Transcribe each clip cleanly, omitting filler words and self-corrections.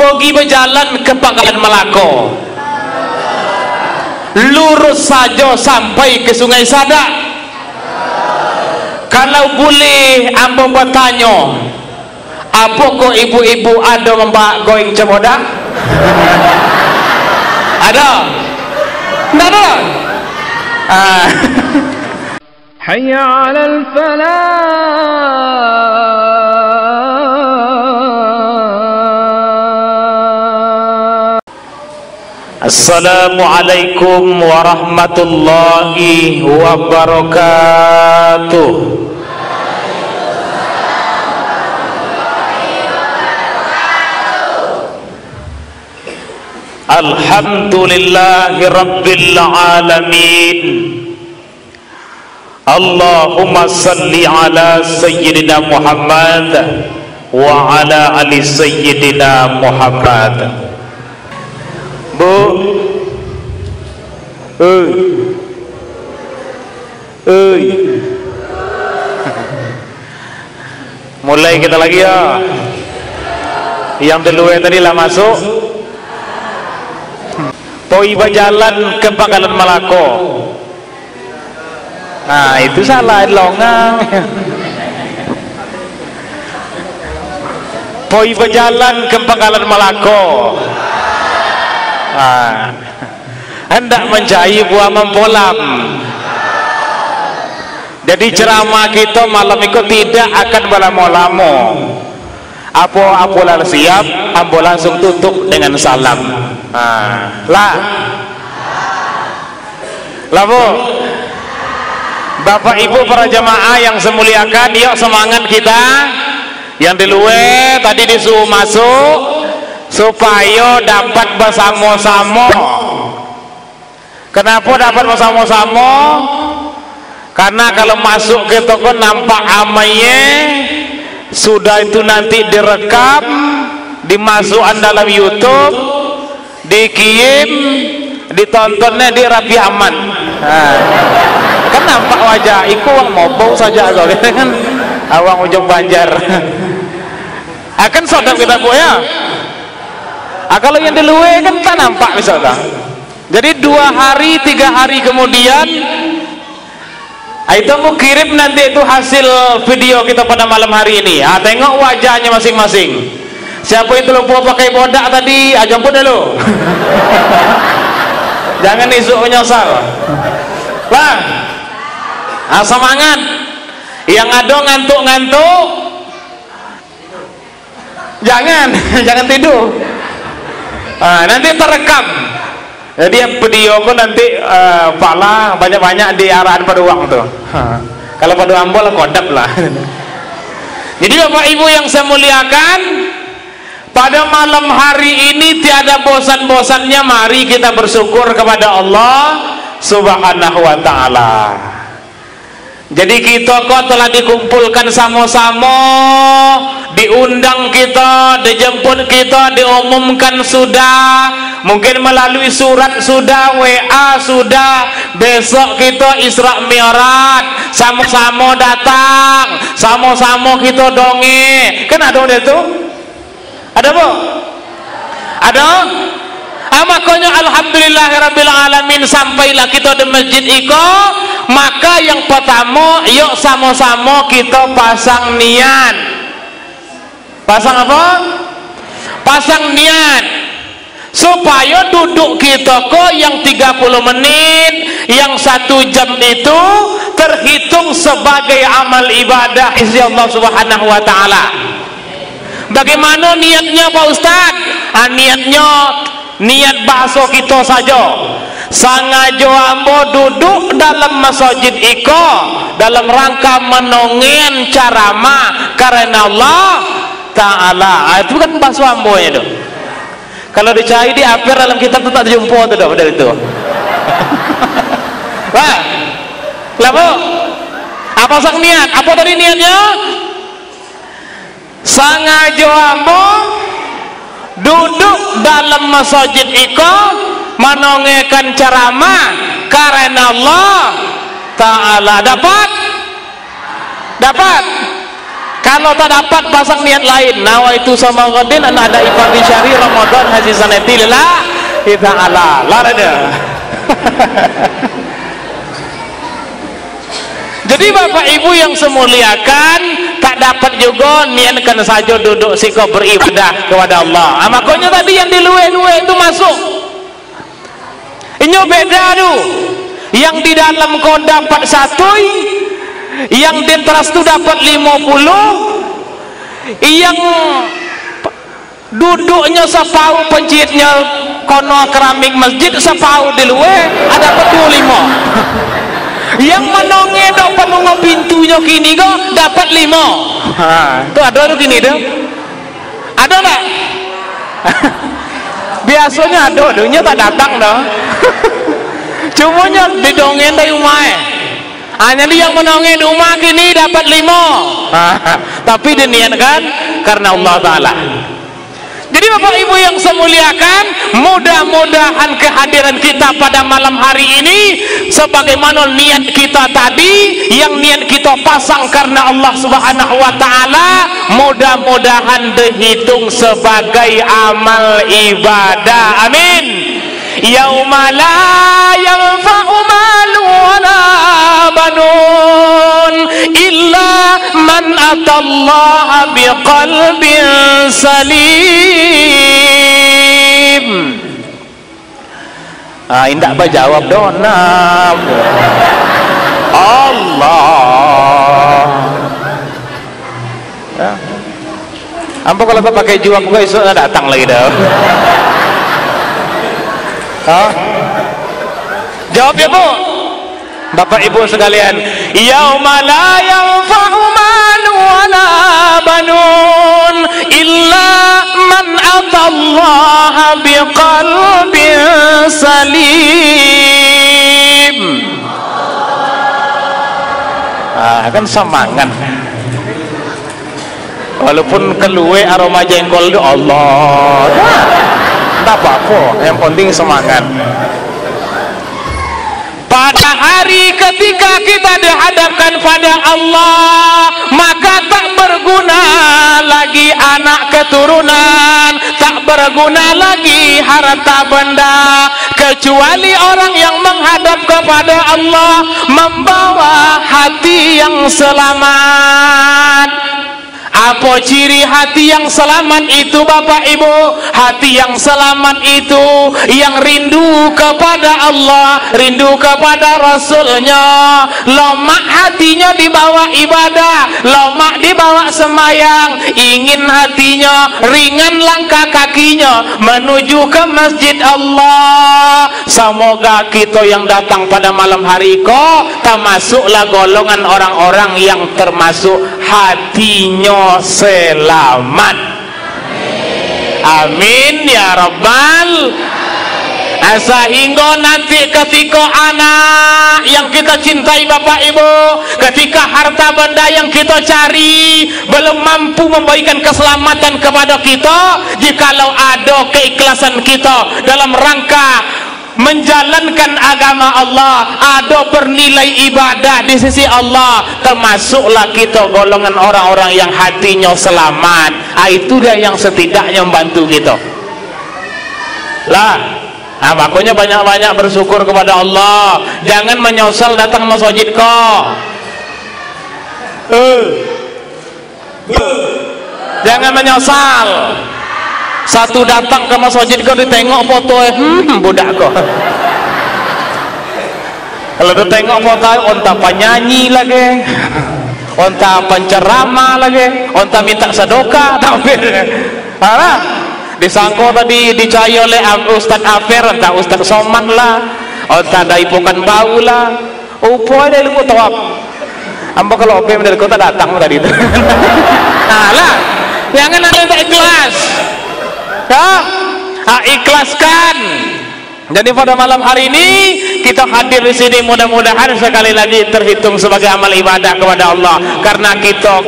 pergi berjalan ke Pangkalan Melaka, lurus saja sampai ke Sungai Sadak. Kalau boleh ambo bertanya, apa kok ibu-ibu ada membak going Cemodak? Ada? Tidak ada? Hayya 'alal falah. Assalamualaikum warahmatullahi wabarakatuh. Alhamdulillahi rabbil alamin. Allahumma salli ala sayyidina Muhammad wa ala ali sayyidina Muhammad. Bu, mulai kita lagi ya. Yang dulu tadi lah masuk. Poi berjalan ke Pangkalan Melaka. Nah itu salah longang. Poi berjalan ke Pangkalan Melaka. Hendak mencari buah mempolam. Jadi ceramah kita malam itu tidak akan berlama-lama. Apa siap, ambo langsung tutup dengan salam. Lah Bu, Bapak Ibu para jamaah yang semuliakan, yuk semangat kita. Yang di luar tadi disuruh masuk supaya dapat bersama-sama. Kenapa dapat bersama-sama? Karena kalau masuk ke toko nampak amainya, sudah itu nanti direkam, dimasukkan dalam YouTube, dikirim, ditontonnya di Rapi Aman. Kan nampak wajah iku wong mobong saja kok kan awang ujung Banjar. Akan sodap kita Bu ya. Kalau yang di luar kan tak nampak misalnya. Jadi 2 hari 3 hari kemudian itu mau kirim nanti itu hasil video kita pada malam hari ini. Tengok wajahnya masing-masing. Siapa itu lupa pakai bodak tadi, jemput dulu. Jangan isu menyosal. Bang, semangat. Yang ada ngantuk-ngantuk, jangan tidur. Nanti terekam. Jadi video pun nanti pala banyak-banyak di arahan pada uang tuh. Kalau pada ambol kodap lah. Jadi Bapak Ibu yang saya muliakan, pada malam hari ini tiada bosan-bosannya mari kita bersyukur kepada Allah Subhanahu wa ta'ala. Jadi kita kok telah dikumpulkan sama-sama, diundang kita, dijemput kita, diumumkan sudah, mungkin melalui surat sudah, WA sudah, besok kita Isra Mi'raj, sama-sama datang, sama-sama kita donge. Kan ada itu? Ada Bu? Ada? Makanya alhamdulillahirabbil alamin sampailah kita di masjid Iko. Maka yang pertama yuk sama-sama kita pasang niat. Pasang apa? Pasang niat supaya duduk kita kok yang 30 menit, yang 1 jam itu terhitung sebagai amal ibadah isi Allah Subhanahu wa ta'ala. Bagaimana niatnya Pak Ustadz? Niat bahasa kita saja. Sangajo ambo duduk dalam masjid Iko dalam rangka menongen ceramah karena Allah Ta'ala. Itu kan bahasa ambo itu. Kalau dicari di akhir dalam kitab itu tak jumpa itu dah model itu. Wah, lalu apa sang niat? Apa tadi niatnya? Sangajo ambo duduk dalam masjid Iko menongekan ceramah karena Allah Ta'ala. Dapat Kalau tak dapat pasang niat lain, nawaitu sama Ramadan an ada ifadhi syahri Ramadan haji sanati lillah ta'ala. Lah ada. Jadi Bapak Ibu yang semuliakan, tak dapat juga niatkan saja duduk siko beribadah kepada Allah. Makanya tadi yang di luar itu masuk. Ini beda tu. Yang di dalam kau dapat 1, yang di teras tu dapat 50, yang duduknya sepau pencitnya kono keramik masjid sepau di luar ada dapat 25. Yang menonge dok penunggu pintunya kini kok dapat 5. Tuh ada tuh kini tuh. Ada tak? Biasanya ada, dunia tak datang dah. Cumanya didongeng dari rumah. Hanya dia yang menongeng di rumah kini dapat 5. Tapi diniatkan karena Allah Ta'ala. Jadi Bapak Ibu yang saya muliakan, mudah-mudahan kehadiran kita pada malam hari ini sebagaimana niat kita tadi, yang niat kita pasang karena Allah Subhanahu wa Ta'ala, mudah-mudahan dihitung sebagai amal ibadah. Amin. Yauma la yanfa'u malun wala banun illa man atallaha biqalbin salim. Indah berjawab dona Allah ya. Ampun kalau tak pakai juang gue esok datang lagi dah. Jawab ya Bu. Bapak Ibu sekalian, yauma la yanfa'u malun wala banun illa man atallaha biqalbin salim. Kan semangat. Walaupun keluar aroma jengkol itu Allah. Tak apa-apa, yang penting semangat. Pada hari ketika kita dihadapkan pada Allah, maka tak berguna lagi anak keturunan, tak berguna lagi harta benda, kecuali orang yang menghadap kepada Allah membawa hati yang selamat. Apa ciri hati yang selamat itu Bapak Ibu? Hati yang selamat itu yang rindu kepada Allah, rindu kepada Rasulnya. Lomak hatinya dibawa ibadah, lomak dibawa semayang. Ingin hatinya, ringan langkah kakinya menuju ke masjid Allah. Semoga kita yang datang pada malam hari kok termasuklah golongan orang-orang yang termasuk hatinya selamat. Amin ya Rabbal. Sehingga nanti ketika anak yang kita cintai Bapak Ibu, ketika harta benda yang kita cari belum mampu memberikan keselamatan kepada kita, jikalau ada keikhlasan kita dalam rangka menjalankan agama Allah, ada bernilai ibadah di sisi Allah, termasuklah kita golongan orang-orang yang hatinya selamat. Itu dia yang setidaknya membantu kita lah. Makanya banyak-banyak bersyukur kepada Allah. Jangan menyesal datang masjid kok. Jangan menyesal. Satu datang ke masjid kau ditengok foto budak kau. Kalau ditengok foto onta penyanyi lagi, onta penceramah lagi, onta minta sedekah, tapi disangko tadi dicari oleh Ustaz Afir, entah Ustaz Soman lah, onta dari bukan bau lah, upo ada ilmu tawab. Ambo kalau oke dari kota datang tadi itu. Lah, jangan ada yang tak ikhlas. Ikhlaskan. Jadi pada malam hari ini kita hadir di sini, mudah-mudahan sekali lagi terhitung sebagai amal ibadah kepada Allah. Karena kita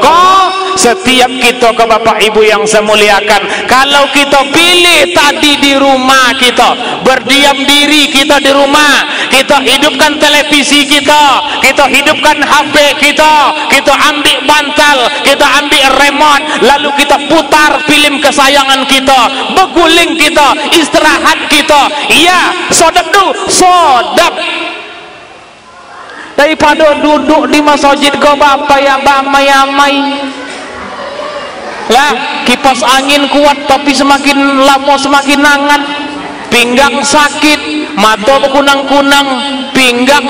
setiap kita ke Bapak Ibu yang saya muliakan, kalau kita pilih tadi di rumah kita, berdiam diri kita di rumah, kita hidupkan televisi kita hidupkan HP kita ambil bantal, kita ambil remote, lalu kita putar film kesayangan kita, berguling kita, istirahat kita. Iya, sodap dulu, sodap. Daripada duduk di masjid kau bapak ya bamai-amai lah, kipas angin kuat tapi semakin lama semakin hangat, pinggang sakit, mata berkunang-kunang, pinggang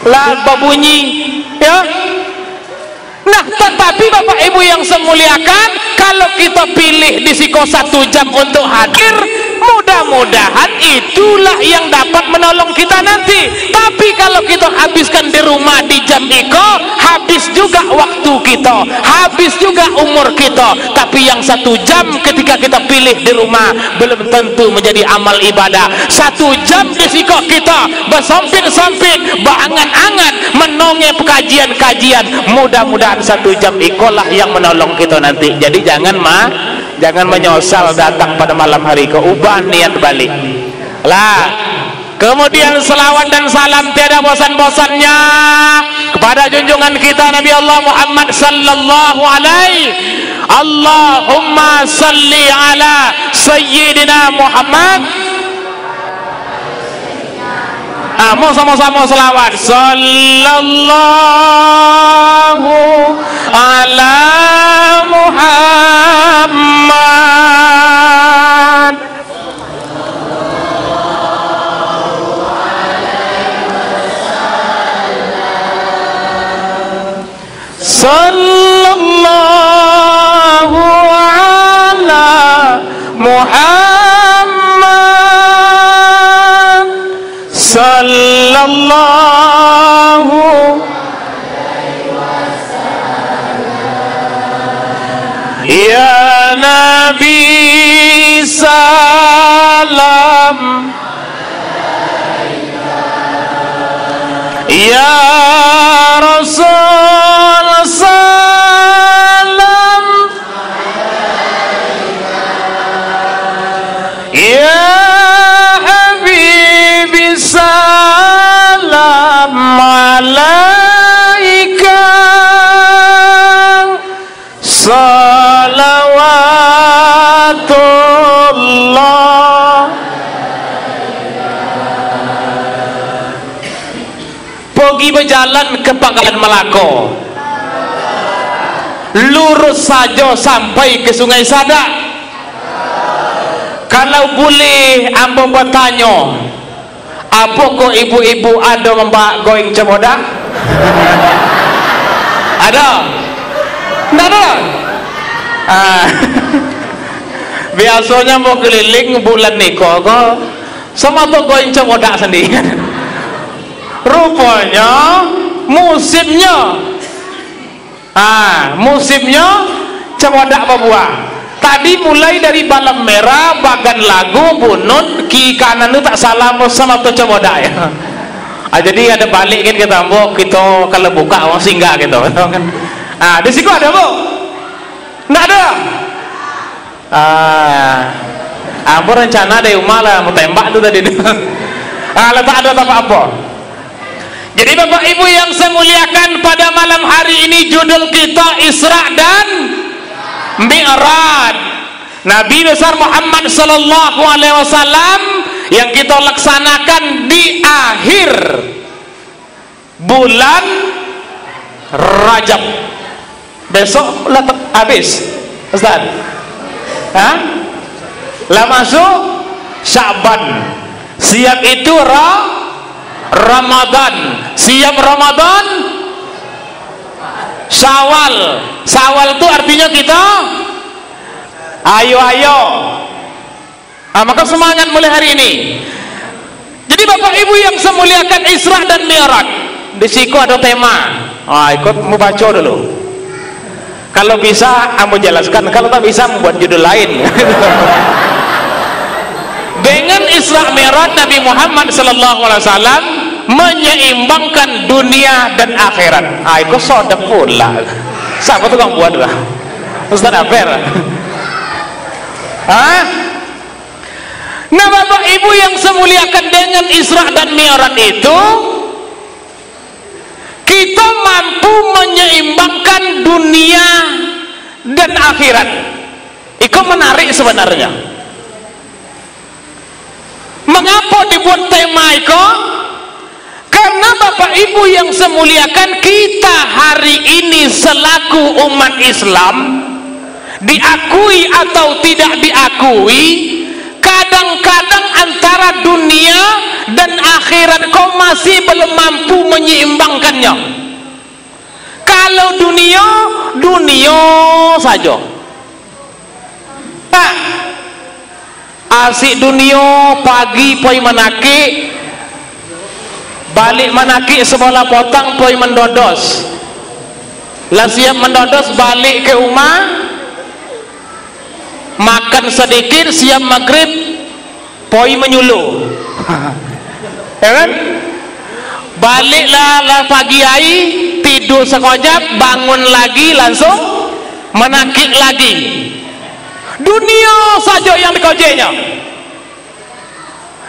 lah berbunyi ya. Nah, tetapi Bapak Ibu yang saya muliakan, kalau kita pilih di siko 1 jam untuk hadir, mudah-mudahan itulah yang dapat menolong kita nanti. Tapi kalau kita habiskan di rumah di jam iko, habis juga waktu kita, habis juga umur kita. Tapi yang 1 jam ketika kita pilih di rumah belum tentu menjadi amal ibadah. 1 jam di siko kita bersompit-sompit, berangan-angan menonge kajian-kajian, mudah-mudahan 1 jam ikolah yang menolong kita nanti. Jadi jangan menyosal datang pada malam hari ke, ubah niat balik lah. Kemudian selawat dan salam tiada bosan-bosannya kepada junjungan kita Nabi Allah Muhammad sallallahu alaihi. Allahumma salli ala sayyidina Muhammad. Mau sama-sama selawat. Sallallahu ala Muhammad. Sallallahu ala Muhammad. Sallallahu ya Nabi salam, ya Rasul salam, ya Habibi salam alaika, salawatullah. Pergi berjalan ke Pangkalan Melaka, lurus saja sampai ke Sungai Sadak. Kalau boleh ambo bertanya, apa kok ibu-ibu ada membak going Cemodak? Ada? Tidak ada? Biasanya mau keliling bulan niko kok sama tuh going Cemodak sendiri. Rupanya musimnya musimnya Cemodak berbuah. Tadi mulai dari Balam Merah, Bagan Lagu, Bunut, Ki kanan itu tak salah sama tuh Cemodak ya. Jadi ada balik kan kita mau kita kalau buka orang singgah gitu kan. Di situ ada bu? Nggak ada. Aku rencana dari rumah lah mau tembak tuh tadi. Tak ada apa-apa. Jadi Bapak Ibu yang saya muliakan, pada malam hari ini judul kita Isra dan Mi'raj. Nabi besar Muhammad sallallahu alaihi wasallam yang kita laksanakan di akhir bulan Rajab. Besok habis Ustaz. Lah masuk Sya'ban. Siap itu Ramadan. Siap Ramadan, Syawal. Syawal itu artinya kita ayo. Maka semangat mulai hari ini. Jadi Bapak Ibu yang saya muliakan, Isra dan Mi'raj. Di situ ada tema. Ikut mau baca dulu. Kalau bisa kamu jelaskan, kalau tak bisa membuat judul lain. Dengan Isra Mi'raj Nabi Muhammad sallallahu alaihi wasallam menyeimbangkan dunia dan akhirat. Itu sodap pula. Siapa tuh yang buat lah? Ustaz Afer. Nah Bapak Ibu yang saya muliakan, dengan Isra dan Mi'raj itu kita mampu menyeimbangkan dunia dan akhirat. Itu menarik sebenarnya. Mengapa dibuat tema itu? Karena Bapak Ibu yang saya muliakan, kita hari ini selaku umat Islam, diakui atau tidak diakui, kadang-kadang antara dunia dan akhirat kau masih belum mampu menyeimbangkannya. Kalau dunia saja. Nah, asik dunia pagi poi menaki, balik menaki sebelah potang poi mendodos. Lah siap mendodos balik ke rumah, makan sedikit, siap maghrib poi menyuluh. Ya kan? Baliklah pagi hari, tidur sekejap, bangun lagi langsung menakik lagi. Dunia saja yang dikojenya.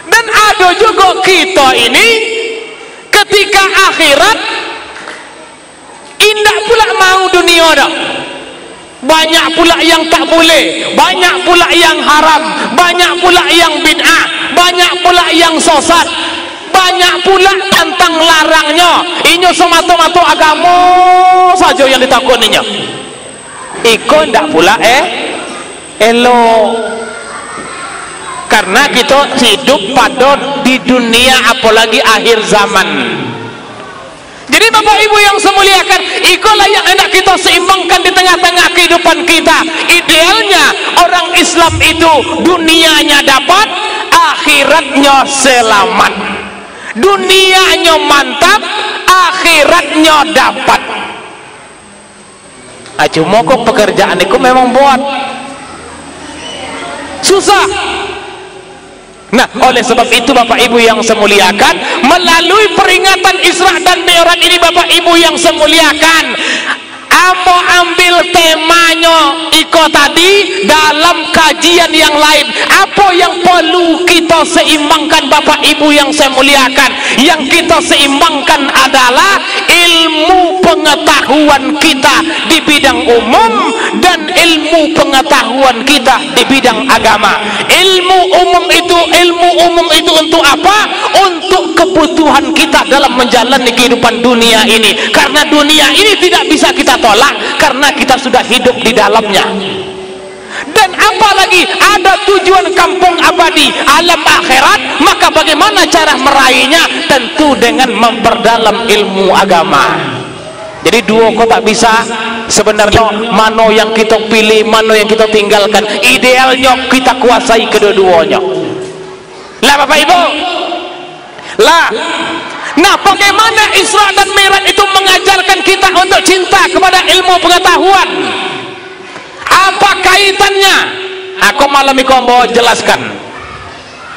Dan ada juga kita ini ketika akhirat indah pula mau dunia dah. Banyak pula yang tak boleh, banyak pula yang haram, banyak pula yang bid'ah, banyak pula yang sesat, banyak pula tentang larangnya. Ini semata-mata agama saja yang ditakuninya. Iko ndak pula elok. Karena kita hidup pada di dunia, apalagi akhir zaman. Jadi Bapak Ibu yang saya muliakan, itulah yang hendak kita seimbangkan di tengah-tengah kehidupan kita. Idealnya orang Islam itu dunianya dapat, akhiratnya selamat. Dunianya mantap, akhiratnya dapat. Cuma kok pekerjaan itu memang buat susah. Nah, oleh sebab itu Bapak Ibu yang saya muliakan, melalui peringatan Isra dan Mi'raj ini Bapak Ibu yang saya muliakan, apa ambil temanya iko tadi dalam kajian yang lain. Apa yang perlu kita seimbangkan Bapak Ibu yang saya muliakan? Yang kita seimbangkan adalah ilmu pengetahuan kita di bidang umum dan ilmu pengetahuan kita di bidang agama. Ilmu umum itu untuk apa? Untuk kebutuhan kita dalam menjalani kehidupan dunia ini. Karena dunia ini tidak bisa kita tolak karena kita sudah hidup di dalamnya. Dan apalagi ada tujuan kampung abadi alam akhirat, maka bagaimana cara meraihnya? Tentu dengan memperdalam ilmu agama. Jadi dua kok tak bisa sebenarnya, mana yang kita pilih, mana yang kita tinggalkan. Idealnya kita kuasai kedua-duanya. Lah Bapak Ibu, lah, nah bagaimana Isra dan Mi'raj itu mengajarkan kita untuk cinta kepada ilmu pengetahuan? Apa kaitannya? Aku malam ini mau jelaskan.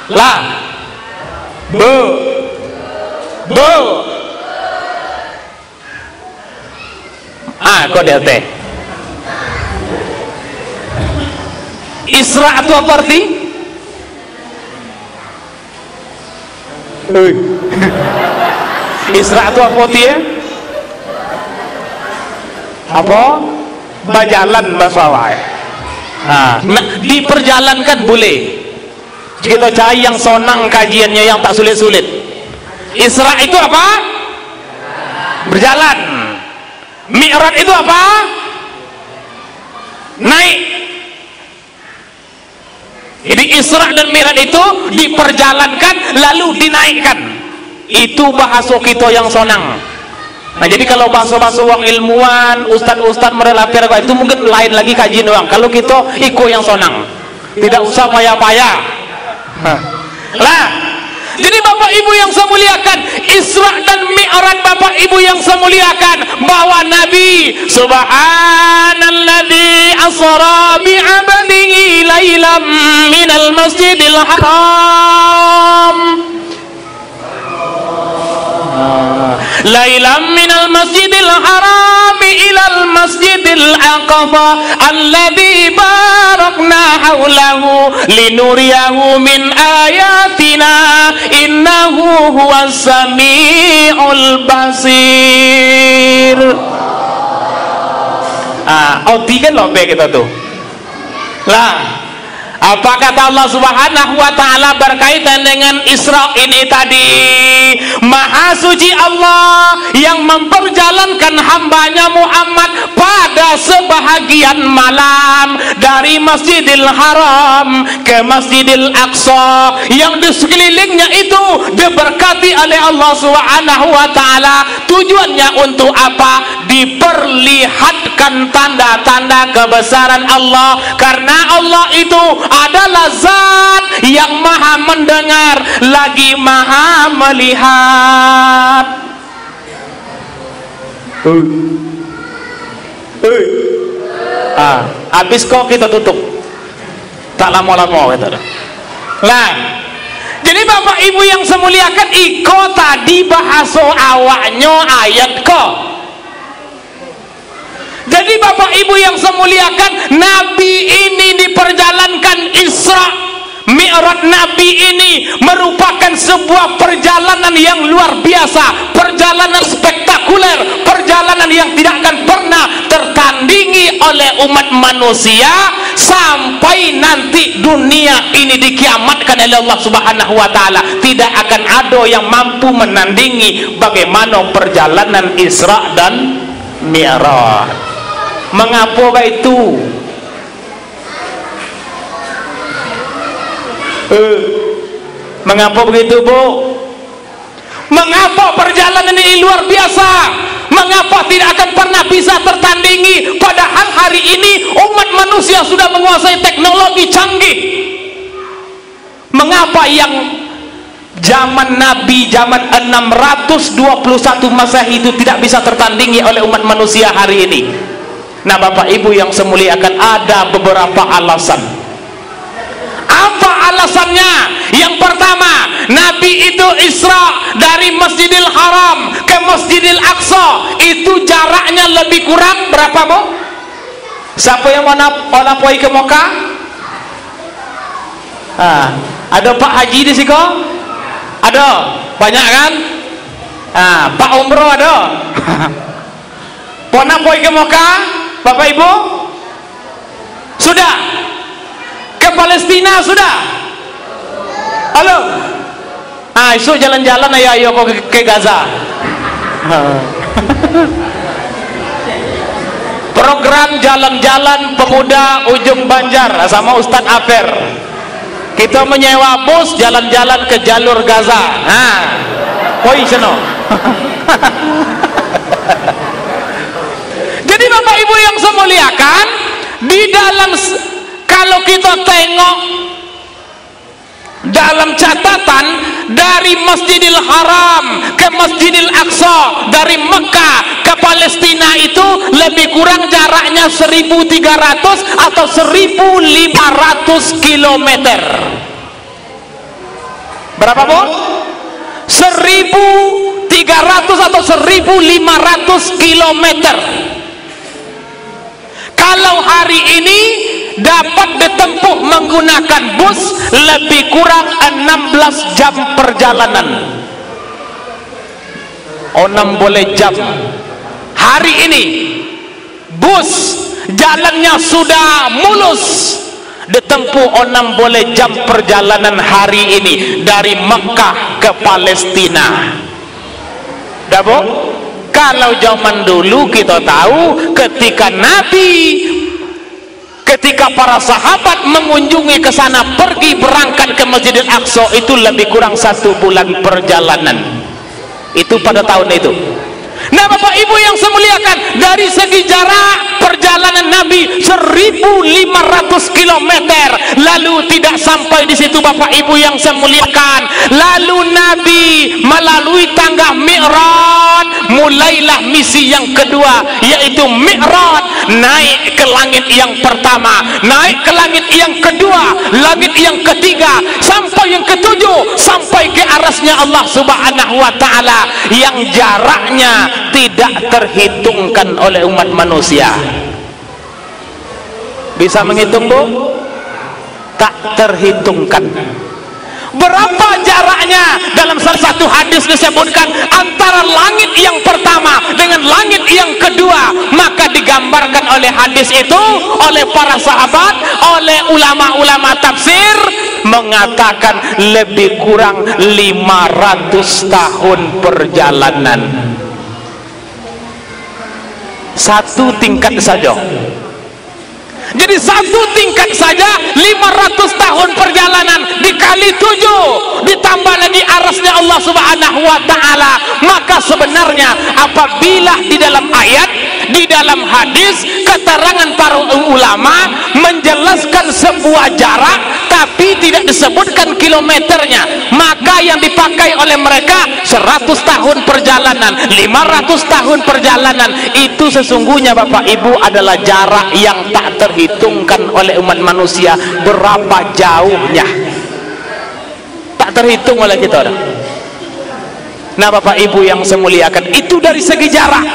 Lah, bu, kok dia teh? Isra itu apa arti? Isra itu apa dia? Apa? Berjalan masalah. Nah, diperjalankan boleh. Kita cari yang sonang kajiannya, yang tak sulit-sulit. Isra itu apa? Berjalan. Mi'raj itu apa? Naik. Jadi Isra dan Mi'raj itu diperjalankan lalu dinaikkan. Itu bahasa kita yang sonang. Nah jadi kalau bahasa-bahasa orang ilmuwan, ustad-ustad merelapir itu mungkin lain lagi kajian orang. Kalau kita ikut yang sonang, tidak usah payah-payah. Lah, jadi Bapak Ibu yang saya muliakan, Isra dan Mi'raj Bapak Ibu yang saya muliakan, bahwa Nabi subhanalladzi asra bi 'abdihi lailam minal masjidil haram lailam minal masjidil harami ilal masjidil aqsa alladzi barakna haulahu linuriyahu min ayatina innahu huwas samiul basir. Odi kan lobe kita tuh lah. Apa kata Allah Subhanahu wa ta'ala berkaitan dengan Isra ini tadi? Maha suci Allah yang memperjalankan hambanya Muhammad pada sebahagian malam dari Masjidil Haram ke Masjidil Aqsa yang di sekelilingnya itu diberkati oleh Allah Subhanahu wa ta'ala. Tujuannya untuk apa? Diperlihatkan tanda-tanda kebesaran Allah, karena Allah itu adalah zat yang maha mendengar lagi maha melihat. Habis kok kita tutup tak lama-lama gitu lah. Jadi Bapak Ibu yang semuliakan, iko tadi bahasa awaknya ayat kok. Jadi Bapak Ibu yang semuliakan, Nabi ini diperjalankan Isra Mi'raj. Nabi ini merupakan sebuah perjalanan yang luar biasa, perjalanan spektakuler, perjalanan yang tidak akan pernah tertandingi oleh umat manusia sampai nanti dunia ini dikiamatkan oleh Allah Subhanahu wa ta'ala. Tidak akan ada yang mampu menandingi bagaimana perjalanan Isra dan Mi'raj. Mengapa begitu? Mengapa begitu, Bu? Mengapa perjalanan ini luar biasa? Mengapa tidak akan pernah bisa tertandingi? Padahal hari ini umat manusia sudah menguasai teknologi canggih. Mengapa yang zaman Nabi, zaman 621 Masehi itu tidak bisa tertandingi oleh umat manusia hari ini? Nah Bapak Ibu yang semuliakan, ada beberapa alasan. Apa alasannya? Yang pertama, Nabi itu Isra dari Masjidil Haram ke Masjidil Aqsa, itu jaraknya lebih kurang berapa, Bu? Siapa yang mau napoi ke Mekah? Ada Pak Haji di sini? Ada? Banyak kan? Pak Umroh ada? Mau napoi ke Mekah? Bapak Ibu sudah ke Palestina sudah? Halo, isu jalan-jalan ayo ke Gaza. Program jalan-jalan pemuda ujung Banjar sama Ustadz Afer, kita menyewa bus jalan-jalan ke jalur Gaza. Poi seno. Jadi Bapak Ibu yang saya muliakan, di dalam, kalau kita tengok dalam catatan dari Masjidil Haram ke Masjidil Aqsa, dari Mekah ke Palestina itu lebih kurang jaraknya 1.300 atau 1.500 kilometer. Berapa, Bu? 1.300 atau 1.500 kilometer. Kalau hari ini dapat ditempuh menggunakan bus lebih kurang 16 jam perjalanan. 16 jam. Hari ini bus jalannya sudah mulus, ditempuh 16 jam perjalanan hari ini dari Mekah ke Palestina. Dah, Bu? Kalau zaman dulu kita tahu ketika para sahabat mengunjungi ke sana, pergi berangkat ke Masjidil Aqsa, itu lebih kurang 1 bulan perjalanan. Itu pada tahun itu. Nah Bapak Ibu yang saya muliakan, dari segi jarak perjalanan Nabi 1.500 km. Lalu tidak sampai di situ Bapak Ibu yang saya muliakan, lalu Nabi melalui tangga Mi'raj mulailah misi yang kedua, yaitu Mi'raj, naik ke langit yang pertama, naik ke langit yang kedua, langit yang ketiga, sampai yang ketujuh, sampai ke arasnya Allah Subhanahu wa ta'ala, yang jaraknya tidak terhitungkan oleh umat manusia. Bisa menghitung, Bu? Tak terhitungkan. Berapa jaraknya? Dalam salah satu hadis disebutkan antara langit yang pertama dengan langit yang kedua. Maka digambarkan oleh hadis itu, oleh para sahabat, oleh ulama-ulama tafsir, mengatakan lebih kurang 500 tahun perjalanan. Satu tingkat saja. Jadi satu tingkat saja 500 tahun perjalanan dikali 7, ditambah lagi arasnya Allah Subhanahu wa ta'ala. Maka sebenarnya apabila di dalam ayat, di dalam hadis, keterangan para ulama menjelaskan sebuah jarak tapi tidak disebutkan kilometernya, maka yang dipakai oleh mereka 100 tahun perjalanan, 500 tahun perjalanan. Itu sesungguhnya Bapak Ibu adalah jarak yang tak terhitungkan oleh umat manusia. Berapa jauhnya tak terhitung oleh kita orang. Nah Bapak Ibu yang saya muliakan, itu dari segi jarak.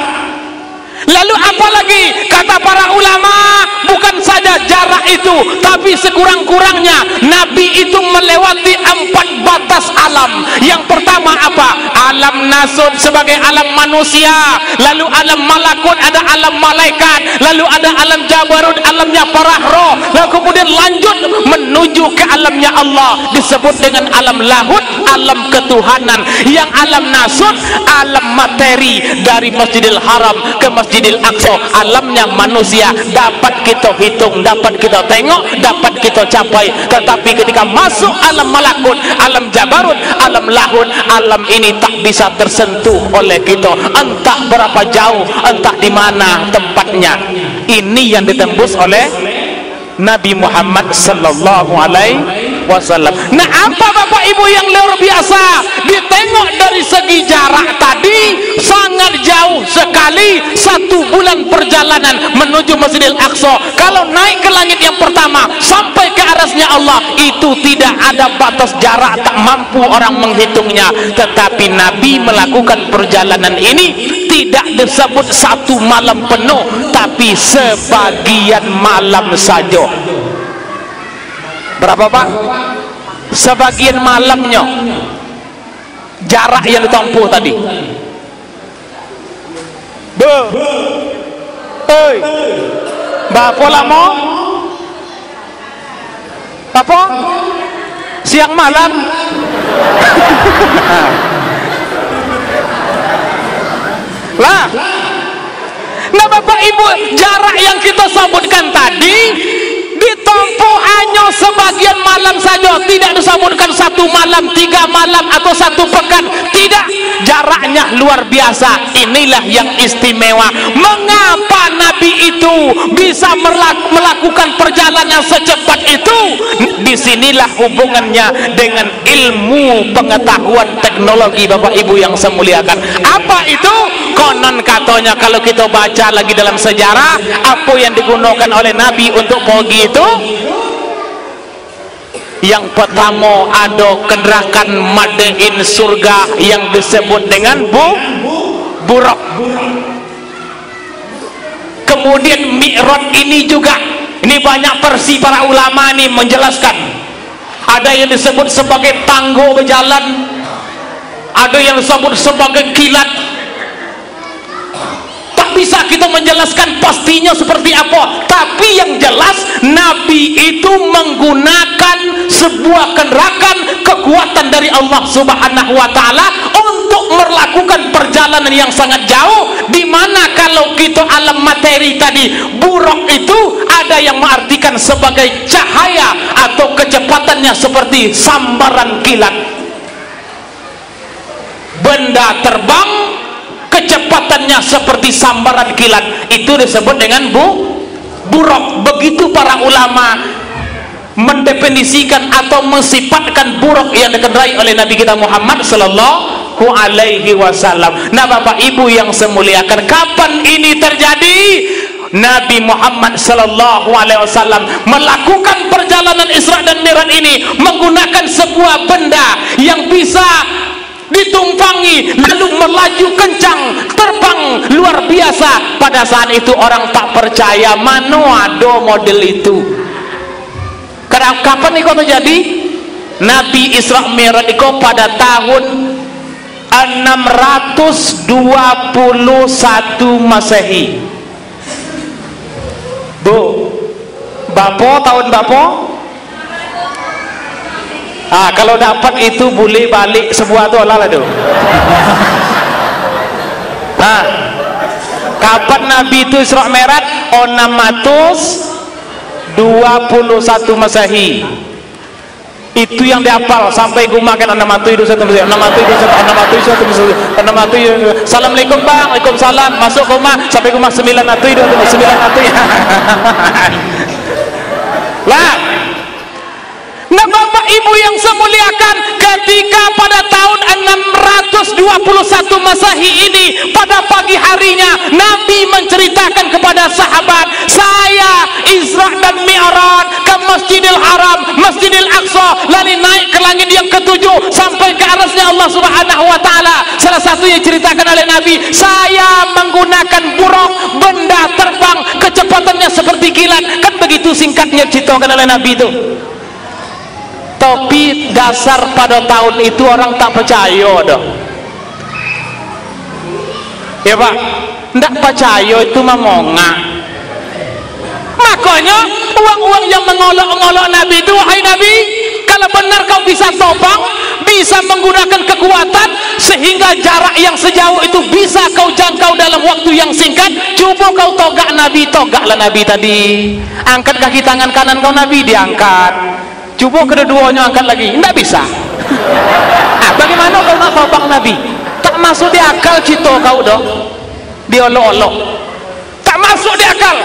Lalu apalagi kata para ulama, bukan saja jarak itu, tapi sekurang-kurangnya Nabi itu melewati 4 batas alam. Yang pertama apa? Alam nasut sebagai alam manusia, lalu alam malakut, ada alam malaikat, lalu ada alam jabarut, alamnya para roh, lalu kemudian lanjut menuju ke alamnya Allah, disebut dengan alam lahut, alam ketuhanan. Yang alam nasut, alam materi, dari Masjidil Haram ke Masjidil Aqsa, alamnya manusia, dapat kita hitung, dapat kita tengok, dapat kita capai. Tetapi ketika masuk alam malakut, alam jabarut, alam lahut, alam ini tak bisa tersentuh oleh kita, entah berapa jauh, entah di mana tempatnya. Ini yang ditembus oleh Nabi Muhammad sallallahu alaihi wasallam. Nah, apa Bapak Ibu yang luar biasa? Ditengok dari segi jarak tadi sangat jauh sekali, 1 bulan perjalanan menuju Masjidil Aqsa. Kalau naik ke langit yang pertama sampai ke arasnya Allah, itu tidak ada batas jarak, tak mampu orang menghitungnya. Tetapi Nabi melakukan perjalanan ini tidak disebut 1 malam penuh, tapi sebagian malam saja. Berapa Pak? Sebagian malamnya jarak yang ditempuh tadi. Berapa lama? Apa? Siang malam? Lah. Nah Bapak Ibu, jarak yang kita sebutkan tadi ditempuh hanya sebagian malam saja, tidak disebutkan 1 malam, 3 malam atau 1 pekan. Tidak, jaraknya luar biasa. Inilah yang istimewa. Mengapa Nabi itu bisa melakukan perjalanan secepat itu? Disinilah hubungannya dengan ilmu pengetahuan teknologi Bapak Ibu yang saya muliakan. Apa itu? Konon katanya kalau kita baca lagi dalam sejarah, apa yang digunakan oleh Nabi untuk pergi itu, yang pertama ada kendaraan madain surga yang disebut dengan buraq. Kemudian Mi'raj ini juga, ini banyak versi para ulama ini menjelaskan. Ada yang disebut sebagai tanggo berjalan, ada yang disebut sebagai kilat. Bisa kita menjelaskan pastinya seperti apa, tapi yang jelas Nabi itu menggunakan sebuah kendaraan kekuatan dari Allah Subhanahu wa ta'ala untuk melakukan perjalanan yang sangat jauh. Dimana kalau kita alam materi tadi, buraq itu ada yang mengartikan sebagai cahaya atau kecepatannya seperti sambaran kilat. Benda terbang kecepatannya seperti sambaran kilat, itu disebut dengan buraq. Begitu para ulama mendefinisikan atau mensifatkan buraq yang dikendarai oleh Nabi kita Muhammad sallallahu Sallallahu Alaihi Wasallam. Nah Bapak Ibu yang saya muliakan, kapan ini terjadi? Nabi Muhammad Sallallahu Alaihi Wasallam melakukan perjalanan Isra dan Mi'raj ini menggunakan sebuah benda yang bisa ditumpangi lalu melaju kencang, terbang luar biasa. Pada saat itu orang tak percaya, mano ada model itu. Karena kapan itu terjadi? Nabi Isra Mi'raj itu pada tahun 621 Masehi. Bu, Bapo tahun Bapo? Kalau dapat itu boleh balik sebuah dolar lah tuh. Kapan Nabi itu Isra Mi'raj? 621 Masehi. Itu yang dihafal sampai gumakan 621 Assalamualaikum bang, waalaikumsalam, masuk rumah sampai rumah 9 lah. Nah Bapak Ibu yang saya muliakan, ketika pada tahun 621 Masehi ini, pada pagi harinya Nabi menceritakan kepada sahabat, saya Isra dan Mi'raj ke Masjidil Haram, Masjidil Aqsa, lalu naik ke langit yang ketujuh sampai ke arasnya Allah Subhanahu wa Ta'ala. Salah satu yang diceritakan oleh Nabi, saya menggunakan buraq, benda terbang, kecepatannya seperti kilat. Kan begitu singkatnya diceritakan oleh Nabi itu. Tapi dasar pada tahun itu orang tak percaya dah. Ya Pak, tidak percaya itu memongak. Makanya uang-uang yang mengolok-olok Nabi itu, wahai Nabi, kalau benar kau bisa topang, bisa menggunakan kekuatan sehingga jarak yang sejauh itu bisa kau jangkau dalam waktu yang singkat, coba kau togak Nabi. Togaklah Nabi tadi. Angkat kaki tangan kanan kau, Nabi diangkat. Coba kedua-duanya angkat lagi, tidak bisa. Bagaimana kau nak topang Nabi? Tak masuk di akal cito kau dah. Diolok-olok, tak masuk di akal.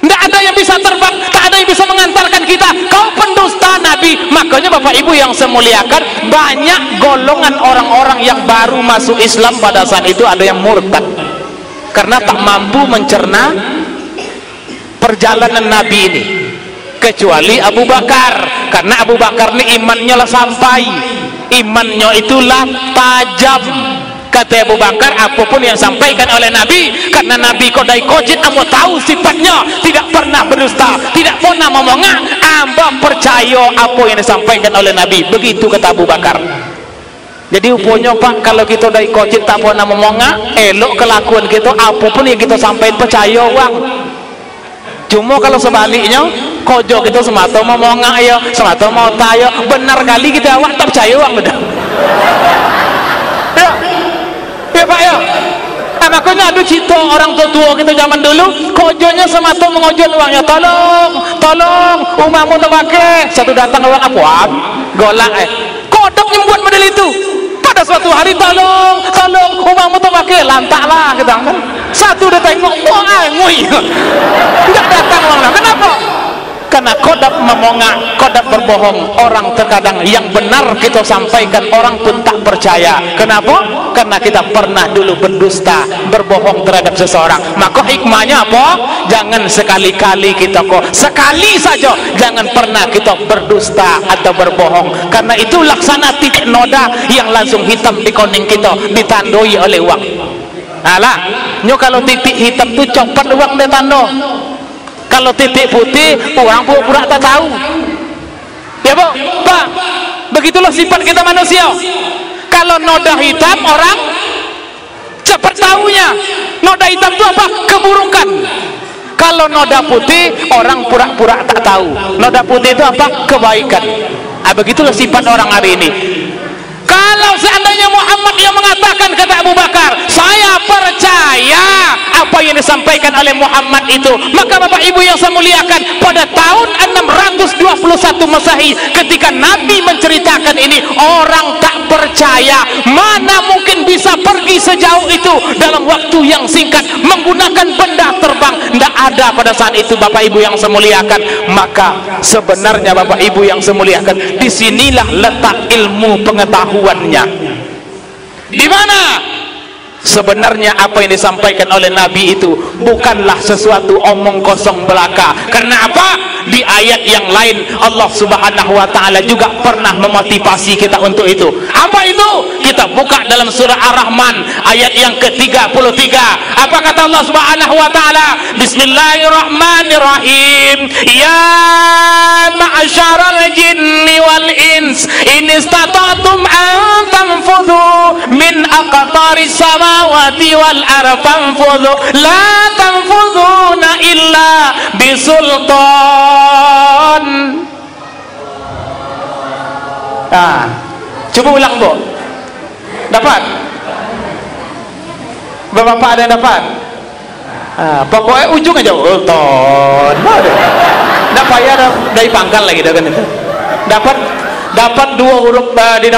Tidak ada yang bisa terbang, tak ada yang bisa mengantarkan kita. Kau pendusta Nabi. Makanya Bapak Ibu yang saya muliakan, banyak golongan orang-orang yang baru masuk Islam pada saat itu ada yang murtad karena tak mampu mencerna perjalanan Nabi ini. Kecuali Abu Bakar, karena Abu Bakar ini imannya lah sampai, imannya itulah tajam. Kata Abu Bakar, apapun yang sampaikan oleh Nabi, karena Nabi kodai kojit, amba tahu sifatnya, tidak pernah berdusta, tidak pernah memongak, amba percaya apa yang disampaikan oleh Nabi. Begitu kata Abu Bakar. Jadi uponya Pak, kalau kita dari kojit tak pernah memongak, elok kelakuan kita, apapun yang kita sampaikan percaya uang. Cuma kalau sebaliknya, kojo kita semata mau ngomong ya, semata mau tayo, benar kali kita awak tak percaya uang benar. Ya Pak ya. Makanya ada cerita orang tua kita zaman dulu, kojonya semata mengojon uangnya, tolong, umamu terbake. Satu datang uang apa? Golak kodok yang buat model itu. Pada suatu hari tolong umamu terbake, lantaklah kita kan. Satu dia tengok, ngui, tidak datang uangnya. Kenapa? Karena kodap memongak, kodap berbohong. Orang terkadang yang benar kita sampaikan orang pun tak percaya. Kenapa? Karena kita pernah dulu berdusta, berbohong terhadap seseorang. Maka hikmahnya apa? Jangan sekali-kali kita sekali saja jangan pernah kita berdusta atau berbohong. Karena itu laksana titik noda yang langsung hitam di koning kita, ditandoi oleh uang. Alah, kalau titik hitam tu copot uang dia tanda. Kalau titik putih, orang pura-pura tak tahu. Ya Bu, Pak, begitulah sifat kita manusia. Kalau noda hitam, orang cepat tahunya. Noda hitam itu apa? Keburukan. Kalau noda putih, orang pura-pura tak tahu. Noda putih itu apa? Kebaikan. Begitulah sifat orang hari ini. Kalau seandainya Muhammad yang mengatakan, kata Abu Bakar, saya percaya apa yang disampaikan oleh Muhammad itu, maka Bapak Ibu yang saya muliakan, pada tahun 621 Masehi ketika Nabi menceritakan ini, orang tak percaya. Mana mungkin bisa pergi sejauh itu dalam waktu yang singkat menggunakan benda terbang? Tidak ada pada saat itu Bapak Ibu yang saya muliakan. Maka sebenarnya Bapak Ibu yang saya muliakan, disinilah letak ilmu pengetahuannya. Di mana? Sebenarnya apa yang disampaikan oleh Nabi itu bukanlah sesuatu omong kosong belaka. Karena apa? Di ayat yang lain Allah Subhanahu wa taala juga pernah memotivasi kita untuk itu. Apa itu? Kita buka dalam surah Ar-Rahman ayat yang ke-33. Apa kata Allah Subhanahu wa taala? Bismillahirrahmanirrahim. Ya ma'syaral jinni wal ins in istata'tum an tanfudhu min aqtaris samawati wal ardi fanfudhu la tanfudhuna illa bisultan. Coba ulang, Bu. Dapat? Bapak-bapak ada yang dapat? Pokoknya ujung aja ulton. Nggak payah dari pangkal lagi kan itu. Dapat 2 huruf di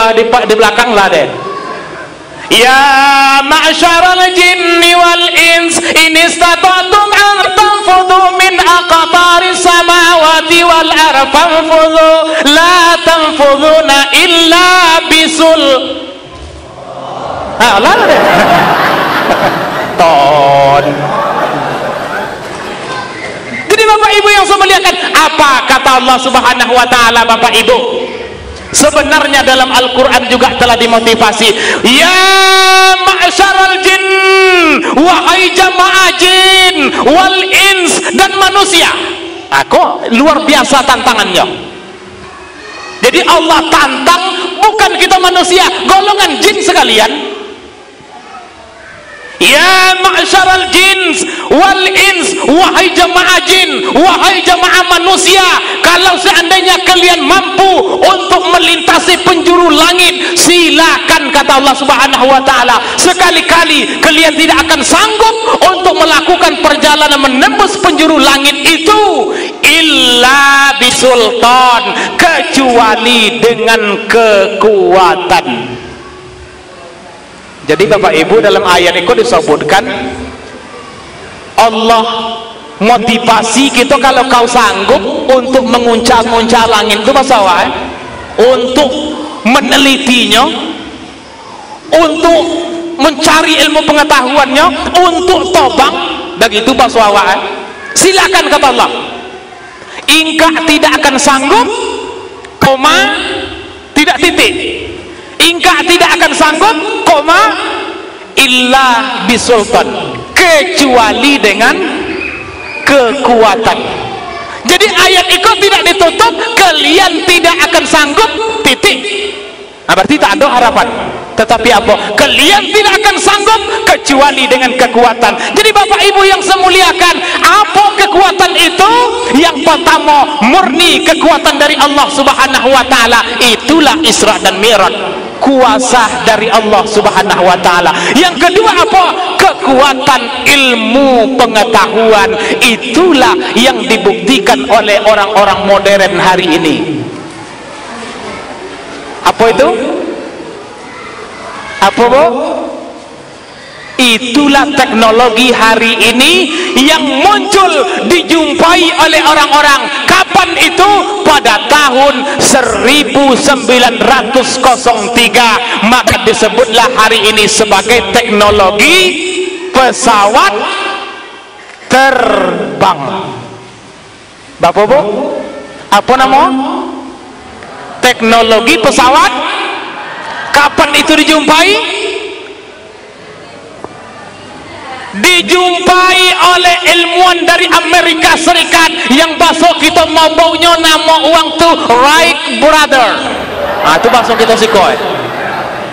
belakang lah deh. Ya ma'syaral jinni wal ins in istata'tum an tanfudhu min aqtaris samawati wal ardi fanfudhu la tanfudhuna illa bisul. Lah deh. Ton. Jadi Bapak Ibu yang saya muliakan, apa kata Allah Subhanahu wa taala Bapak Ibu? Sebenarnya dalam Al-Quran juga telah dimotivasi. Ya ma'syaral jin, wahai jamaah jin wal ins, dan manusia. Kok luar biasa tantangannya. Jadi Allah tantang bukan kita manusia, golongan jin sekalian. Ya ma'syaral jins wal ins, wahai jamaah jin, wahai jamaah manusia, kalau seandainya kalian mampu untuk melintasi penjuru langit, silakan, kata Allah Subhanahu wa taala. Sekali-kali kalian tidak akan sanggup untuk melakukan perjalanan menembus penjuru langit itu illa bisultan, kecuali dengan kekuatan. Jadi Bapak Ibu, dalam ayat itu disebutkan Allah motivasi kita, kalau kau sanggup untuk menguncang-uncang langit itu masalah, untuk menelitinya, untuk mencari ilmu pengetahuannya, untuk tobang, begitu bahasa silakan, kata Allah. Engkau tidak akan sanggup, koma, tidak titik. Engkau tidak akan sanggup, koma, illa bisultan, kecuali dengan kekuatan. Jadi ayat itu tidak ditutup kalian tidak akan sanggup, titik. Berarti tak ada harapan. Tetapi apa? Kalian tidak akan sanggup kecuali dengan kekuatan. Jadi Bapak Ibu yang saya muliakan, apa kekuatan itu? Yang pertama, murni kekuatan dari Allah Subhanahu wa taala. Itulah Isra dan Mi'raj, kuasa dari Allah Subhanahu wa taala. Yang kedua apa? Kekuatan ilmu pengetahuan. Itulah yang dibuktikan oleh orang-orang modern hari ini. Apa itu? Apa, Bu? Itulah teknologi hari ini yang muncul, dijumpai oleh orang-orang. Kapan itu? Pada tahun 1903. Maka disebutlah hari ini sebagai teknologi pesawat terbang. Bapak, Bu, apa nama? Teknologi pesawat. Kapan itu dijumpai? Dijumpai oleh ilmuwan dari Amerika Serikat yang bahasa kita mau baunya nama uang tuh Wright Brother. Itu bahasa kita sikoi.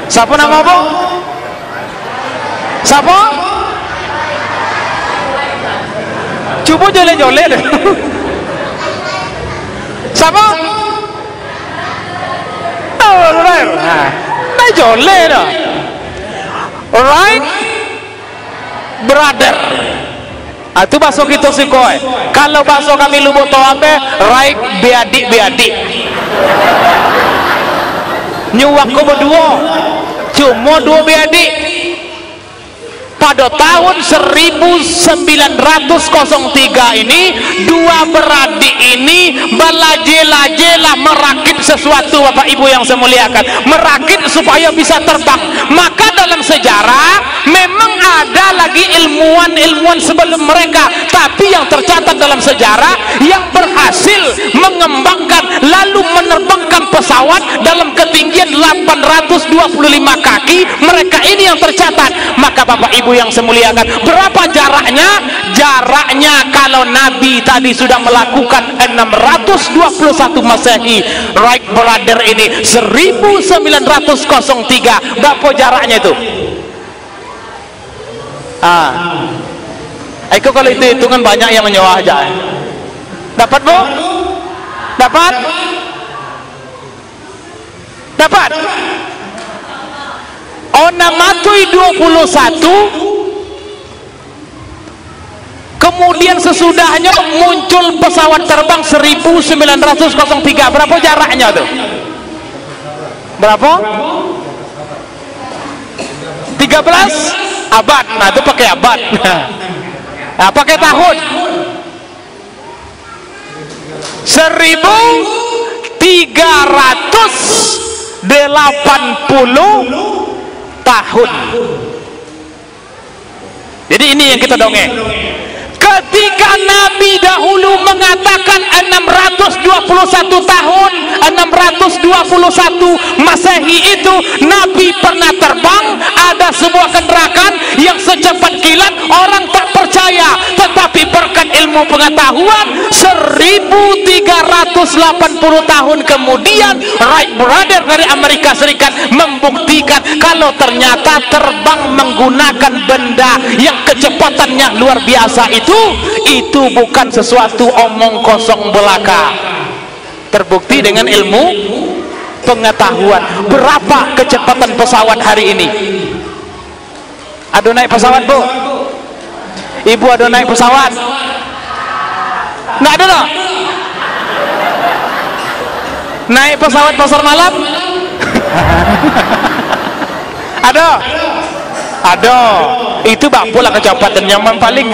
Siapa nama, Bu? Siapa? Coba jole-jole deh. Siapa? Right. Nah, jole dah. Right Brother. Itu bahasa kita sikoi. Kalau bahasa kami lubuk toape, right biadik-biadik. Nyuwak ko berdua, cuma 2 biadik. pada tahun 1903 ini dua beradik ini belajela-jela merakit sesuatu, Bapak Ibu yang saya muliakan, merakit supaya bisa terbang. Maka dalam sejarah memang ada lagi ilmuwan sebelum mereka, tapi yang tercatat dalam sejarah yang berhasil mengembangkan lalu menerbangkan pesawat dalam ketinggian 825 kaki, mereka ini yang tercatat. Maka Bapak Ibu yang saya muliakan, berapa jaraknya? Jaraknya kalau Nabi tadi sudah melakukan 621 Masehi, Wright Brother ini 1903, berapa jaraknya itu? Itu kalau itu hitungan banyak yang menyewa aja. Dapat, Bu? Dapat? Dapat? Onamatui 21, kemudian sesudahnya muncul pesawat terbang 1903. Berapa jaraknya tuh? Berapa? 13 abad. Nah itu pakai abad. Nah pakai tahun 1380 tahun. Jadi ini yang kita dongeng. Ketika Nabi dahulu mengatakan 621 tahun, 621 Masehi itu Nabi pernah terbang, ada sebuah kendaraan yang secepat kilat, orang tak percaya. Tetapi berkat ilmu pengetahuan 1380 tahun kemudian, Wright Brother dari Amerika Serikat membuktikan kalau ternyata terbang menggunakan benda yang kecepatannya luar biasa itu bukan sesuatu omong kosong belaka. Terbukti dengan ilmu pengetahuan. Berapa kecepatan pesawat hari ini? Aduh naik pesawat, Bu? Ibu ada naik pesawat? Nggak ada loh. Naik pesawat pasar malam? Ada? Ada. Itu bapulah kecepatan yang paling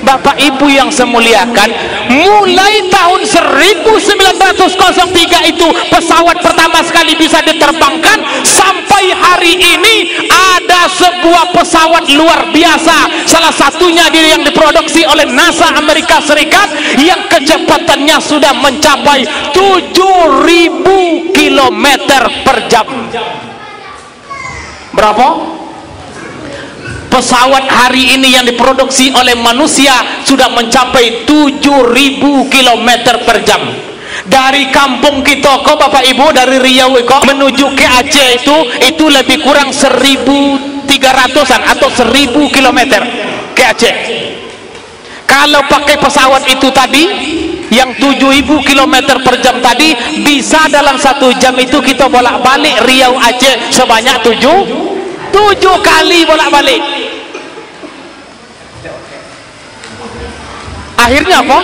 Bapak Ibu yang semuliakan, mulai tahun 1903 itu pesawat pertama sekali bisa diterbangkan, sampai hari ini ada sebuah pesawat luar biasa, salah satunya yang diproduksi oleh NASA Amerika Serikat yang kecepatannya sudah mencapai 7.000 km per jam. Berapa? Pesawat hari ini yang diproduksi oleh manusia sudah mencapai 7.000 km per jam. Dari kampung kita kok Bapak Ibu, dari Riau kok menuju ke Aceh itu lebih kurang 1.300-an atau 1.000 km ke Aceh. Kalau pakai pesawat itu tadi yang 7.000 km per jam tadi, bisa dalam 1 jam itu kita bolak-balik Riau Aceh sebanyak 7 kali bolak-balik. Akhirnya apa?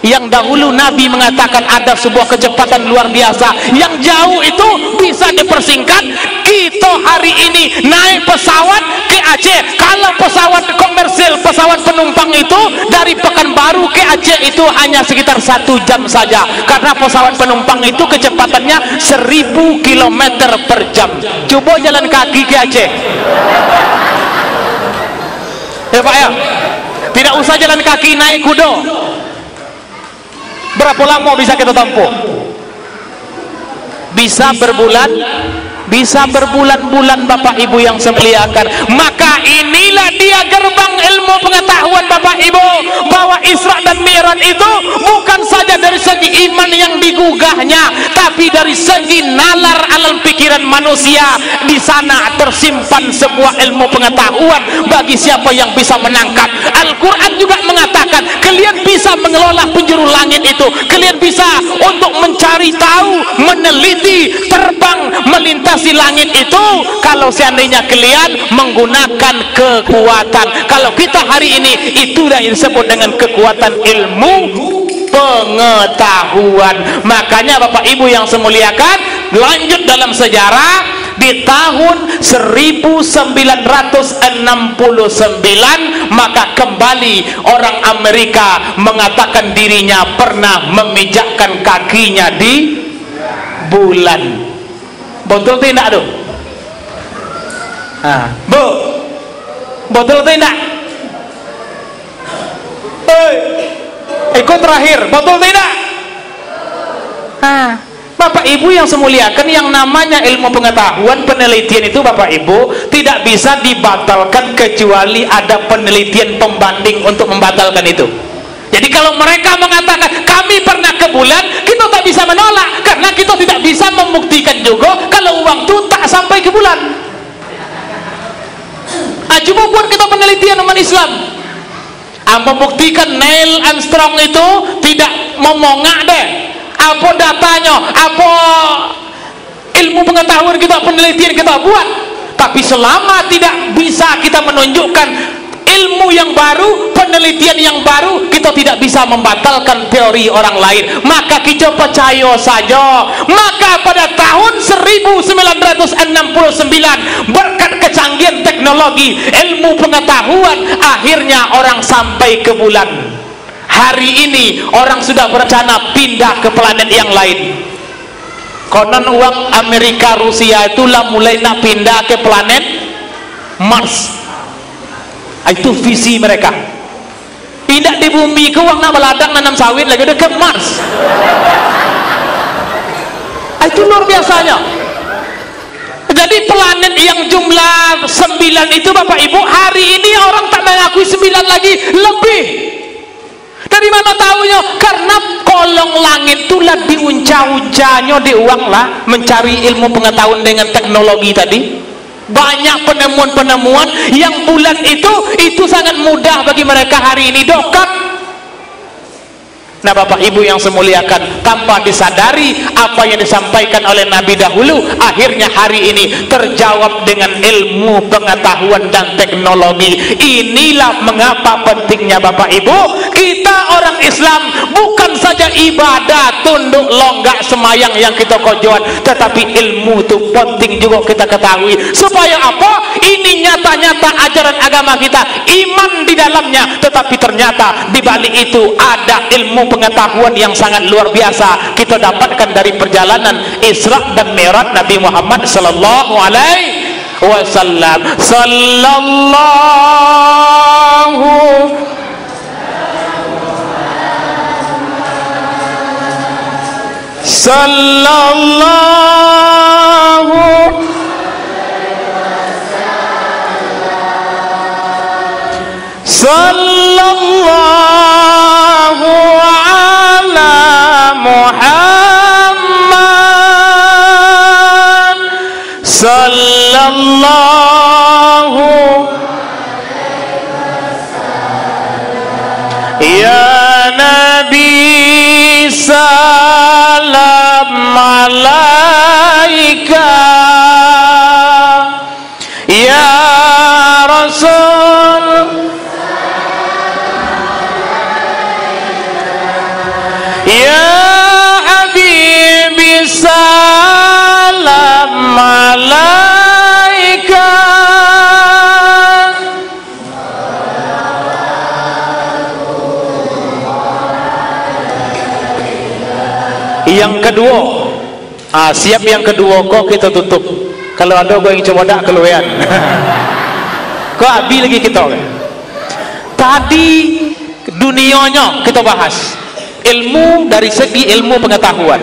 Yang dahulu Nabi mengatakan ada sebuah kecepatan luar biasa yang jauh itu bisa dipersingkat. Kita hari ini naik pesawat ke Aceh, kalau pesawat komersil, pesawat penumpang itu dari Pekanbaru ke Aceh itu hanya sekitar 1 jam saja, karena pesawat penumpang itu kecepatannya 1.000 km per jam. Coba jalan kaki ke Aceh ya Pak ya, tidak usah jalan kaki, naik kuda. Berapa lama bisa kita tempuh? Bisa berbulan-bulan Bapak Ibu yang saya muliakan. Maka inilah dia gerbang ilmu pengetahuan Bapak Ibu, bahwa Isra dan Mi'raj itu bukan saja dari segi iman yang digugahnya, tapi dari segi nalar alam pikiran manusia. Di sana tersimpan sebuah ilmu pengetahuan bagi siapa yang bisa menangkap. Al-Quran juga mengatakan kalian bisa mengelola penjuru langit itu, kalian bisa untuk mencari tahu, meneliti, terbang, melintasi langit itu kalau seandainya kalian menggunakan kekuatan. Kalau kita hari ini, itu yang disebut dengan kekuatan ilmu pengetahuan. Makanya Bapak Ibu yang semuliakan, lanjut dalam sejarah, di tahun 1969 maka kembali orang Amerika mengatakan dirinya pernah memijakkan kakinya di bulan. Betul tidak tuh? Bu, betul tidak? Ikut terakhir, betul tidak? Bapak Ibu yang semuliakan, yang namanya ilmu pengetahuan, penelitian itu Bapak Ibu tidak bisa dibatalkan kecuali ada penelitian pembanding untuk membatalkan itu. Jadi kalau mereka mengatakan kami pernah ke bulan, kita tak bisa menolak karena kita tidak bisa membuktikan juga kalau uang itu tak sampai ke bulan. Coba buat kita penelitian umat Islam, membuktikan Neil Armstrong itu tidak memongak deh. Apa datanya, apa ilmu pengetahuan kita, penelitian kita buat, tapi selama tidak bisa kita menunjukkan ilmu yang baru, penelitian yang baru, kita tidak bisa membatalkan teori orang lain, maka kita percaya saja. Maka pada tahun 1969 berkat kecanggihan teknologi, ilmu pengetahuan, akhirnya orang sampai ke bulan. Hari ini orang sudah berencana pindah ke planet yang lain. Konon uang Amerika Rusia itulah mulai nak pindah ke planet Mars. Itu visi mereka. Pindah di bumi ke uang nak meladang nanam sawit lagi udah ke Mars. Itu luar biasanya. Jadi planet yang jumlah 9 itu Bapak Ibu, hari ini orang tak mengakui 9 lagi, lebih. Dari mana tahunya? Karena kolong langit itulah diunca-uncanya di uang lah, mencari ilmu pengetahuan dengan teknologi tadi. Banyak penemuan-penemuan yang bulan itu sangat mudah bagi mereka hari ini dekat. Nah Bapak Ibu yang semuliakan, tanpa disadari apa yang disampaikan oleh Nabi dahulu, akhirnya hari ini terjawab dengan ilmu pengetahuan dan teknologi. Inilah mengapa pentingnya Bapak Ibu, kita orang Islam bukan saja ibadah, tunduk, longgak, semayang yang kita kojoan, tetapi ilmu itu penting juga kita ketahui. Supaya apa? Ini nyata-nyata ajaran agama kita, iman di dalamnya, tetapi ternyata di balik itu ada ilmu pengetahuan yang sangat luar biasa kita dapatkan dari perjalanan Isra dan Mi'raj Nabi Muhammad sallallahu alaihi wasallam. Muhammad sallallahu ya Nabi salam alaika ya Rasul ya Habibi salam alaika. Yang kedua, siap yang kedua kok kita tutup. Kalau ada gue yang coba dak keluaran. Kok abi lagi kita. Tadi dunianya kita bahas. Ilmu dari segi ilmu pengetahuan.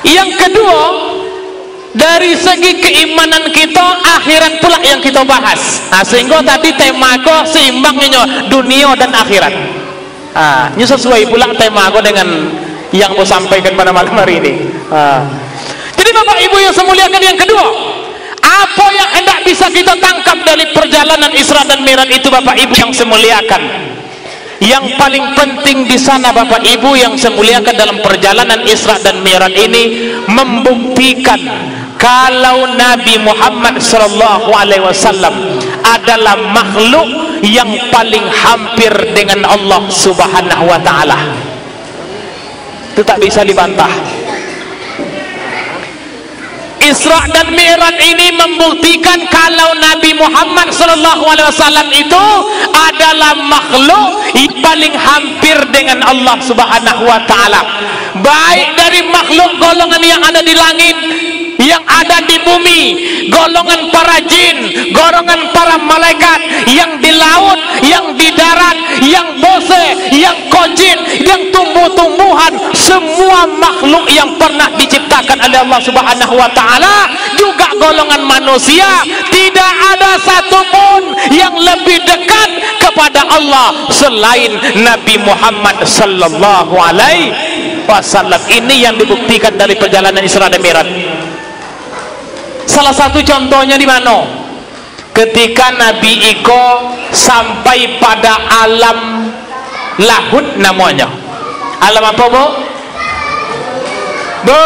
Yang kedua, dari segi keimanan kita, akhirat pula yang kita bahas. Sehingga tadi tema kok seimbangnya dunia dan akhirat. Ini sesuai pula tema kok dengan yang mau sampaikan pada malam hari ini. Jadi Bapak Ibu yang saya muliakan, yang kedua, apa yang hendak bisa kita tangkap dari perjalanan Isra dan Mi'raj itu Bapak Ibu yang saya muliakan? Yang paling penting di sana Bapak Ibu yang saya muliakan dalam perjalanan Isra dan Mi'raj ini, membuktikan kalau Nabi Muhammad SAW adalah makhluk yang paling hampir dengan Allah Subhanahu wa Ta'ala. Itu tak bisa dibantah. Isra dan Mi'raj ini membuktikan kalau Nabi Muhammad SAW itu adalah makhluk yang paling hampir dengan Allah Subhanahu wa Ta'ala, baik dari makhluk golongan yang ada di langit, yang ada di bumi, golongan para jin, golongan para malaikat, yang di laut, yang di darat, yang bose, yang kojin, yang tumbuh-tumbuhan, semua makhluk yang pernah diciptakan oleh Allah Subhanahu wa Ta'ala, juga golongan manusia, tidak ada satupun yang lebih dekat kepada Allah selain Nabi Muhammad sallallahu alaihi wasallam. Ini yang dibuktikan dari perjalanan Isra dan Mi'raj. Salah satu contohnya di mana? Ketika Nabi Iko sampai pada alam lahud namanya. Alam apa, Bu? Bu,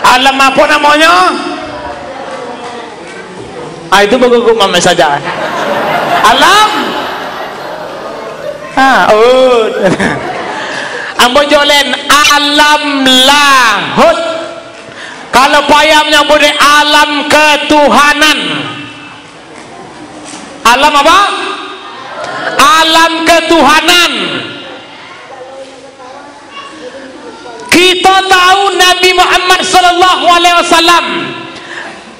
alam apa namanya? Itu begugup mama saja. Alam ambo jolen alam lahud. Kalau payah menyebut alam ketuhanan. Alam apa? Alam ketuhanan. Kita tahu Nabi Muhammad SAW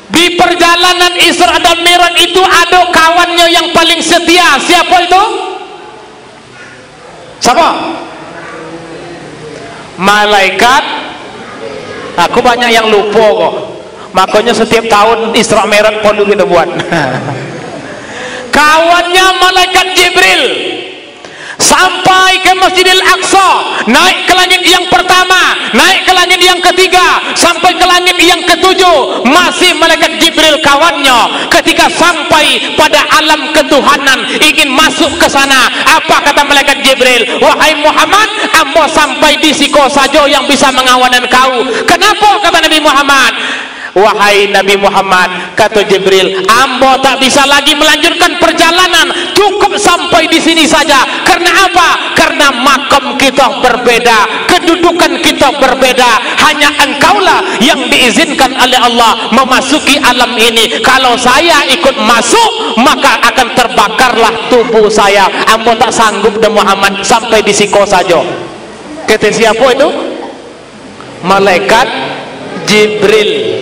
di perjalanan Isra dan Mi'raj itu ada kawannya yang paling setia. Siapa itu? Siapa? Malaikat. Aku banyak yang lupa kok, makanya setiap tahun Isra Mi'raj perlu kita buat. Kawannya malaikat Jibril sampai ke Masjidil Aqsa, naik ke langit yang pertama, naik ke langit yang ketiga, sampai ke langit yang ketujuh, masih malaikat Jibril kawannya. Ketika sampai pada alam ketuhanan, ingin masuk ke sana, apa kata malaikat Jibril? Wahai Muhammad, ambo sampai di siko saja yang bisa mengawanan kau. Kenapa? Kata Nabi Muhammad. Wahai Nabi Muhammad, kata Jibril, ambo tak bisa lagi melanjutkan perjalanan, cukup sampai di sini saja. Karena apa? Karena makam kita berbeda, kedudukan kita berbeda. Hanya engkaulah yang diizinkan oleh Allah memasuki alam ini. Kalau saya ikut masuk, maka akan terbakarlah tubuh saya. Ambo tak sanggup dan Muhammad sampai di siko saja. Kata siapa itu? Malaikat Jibril.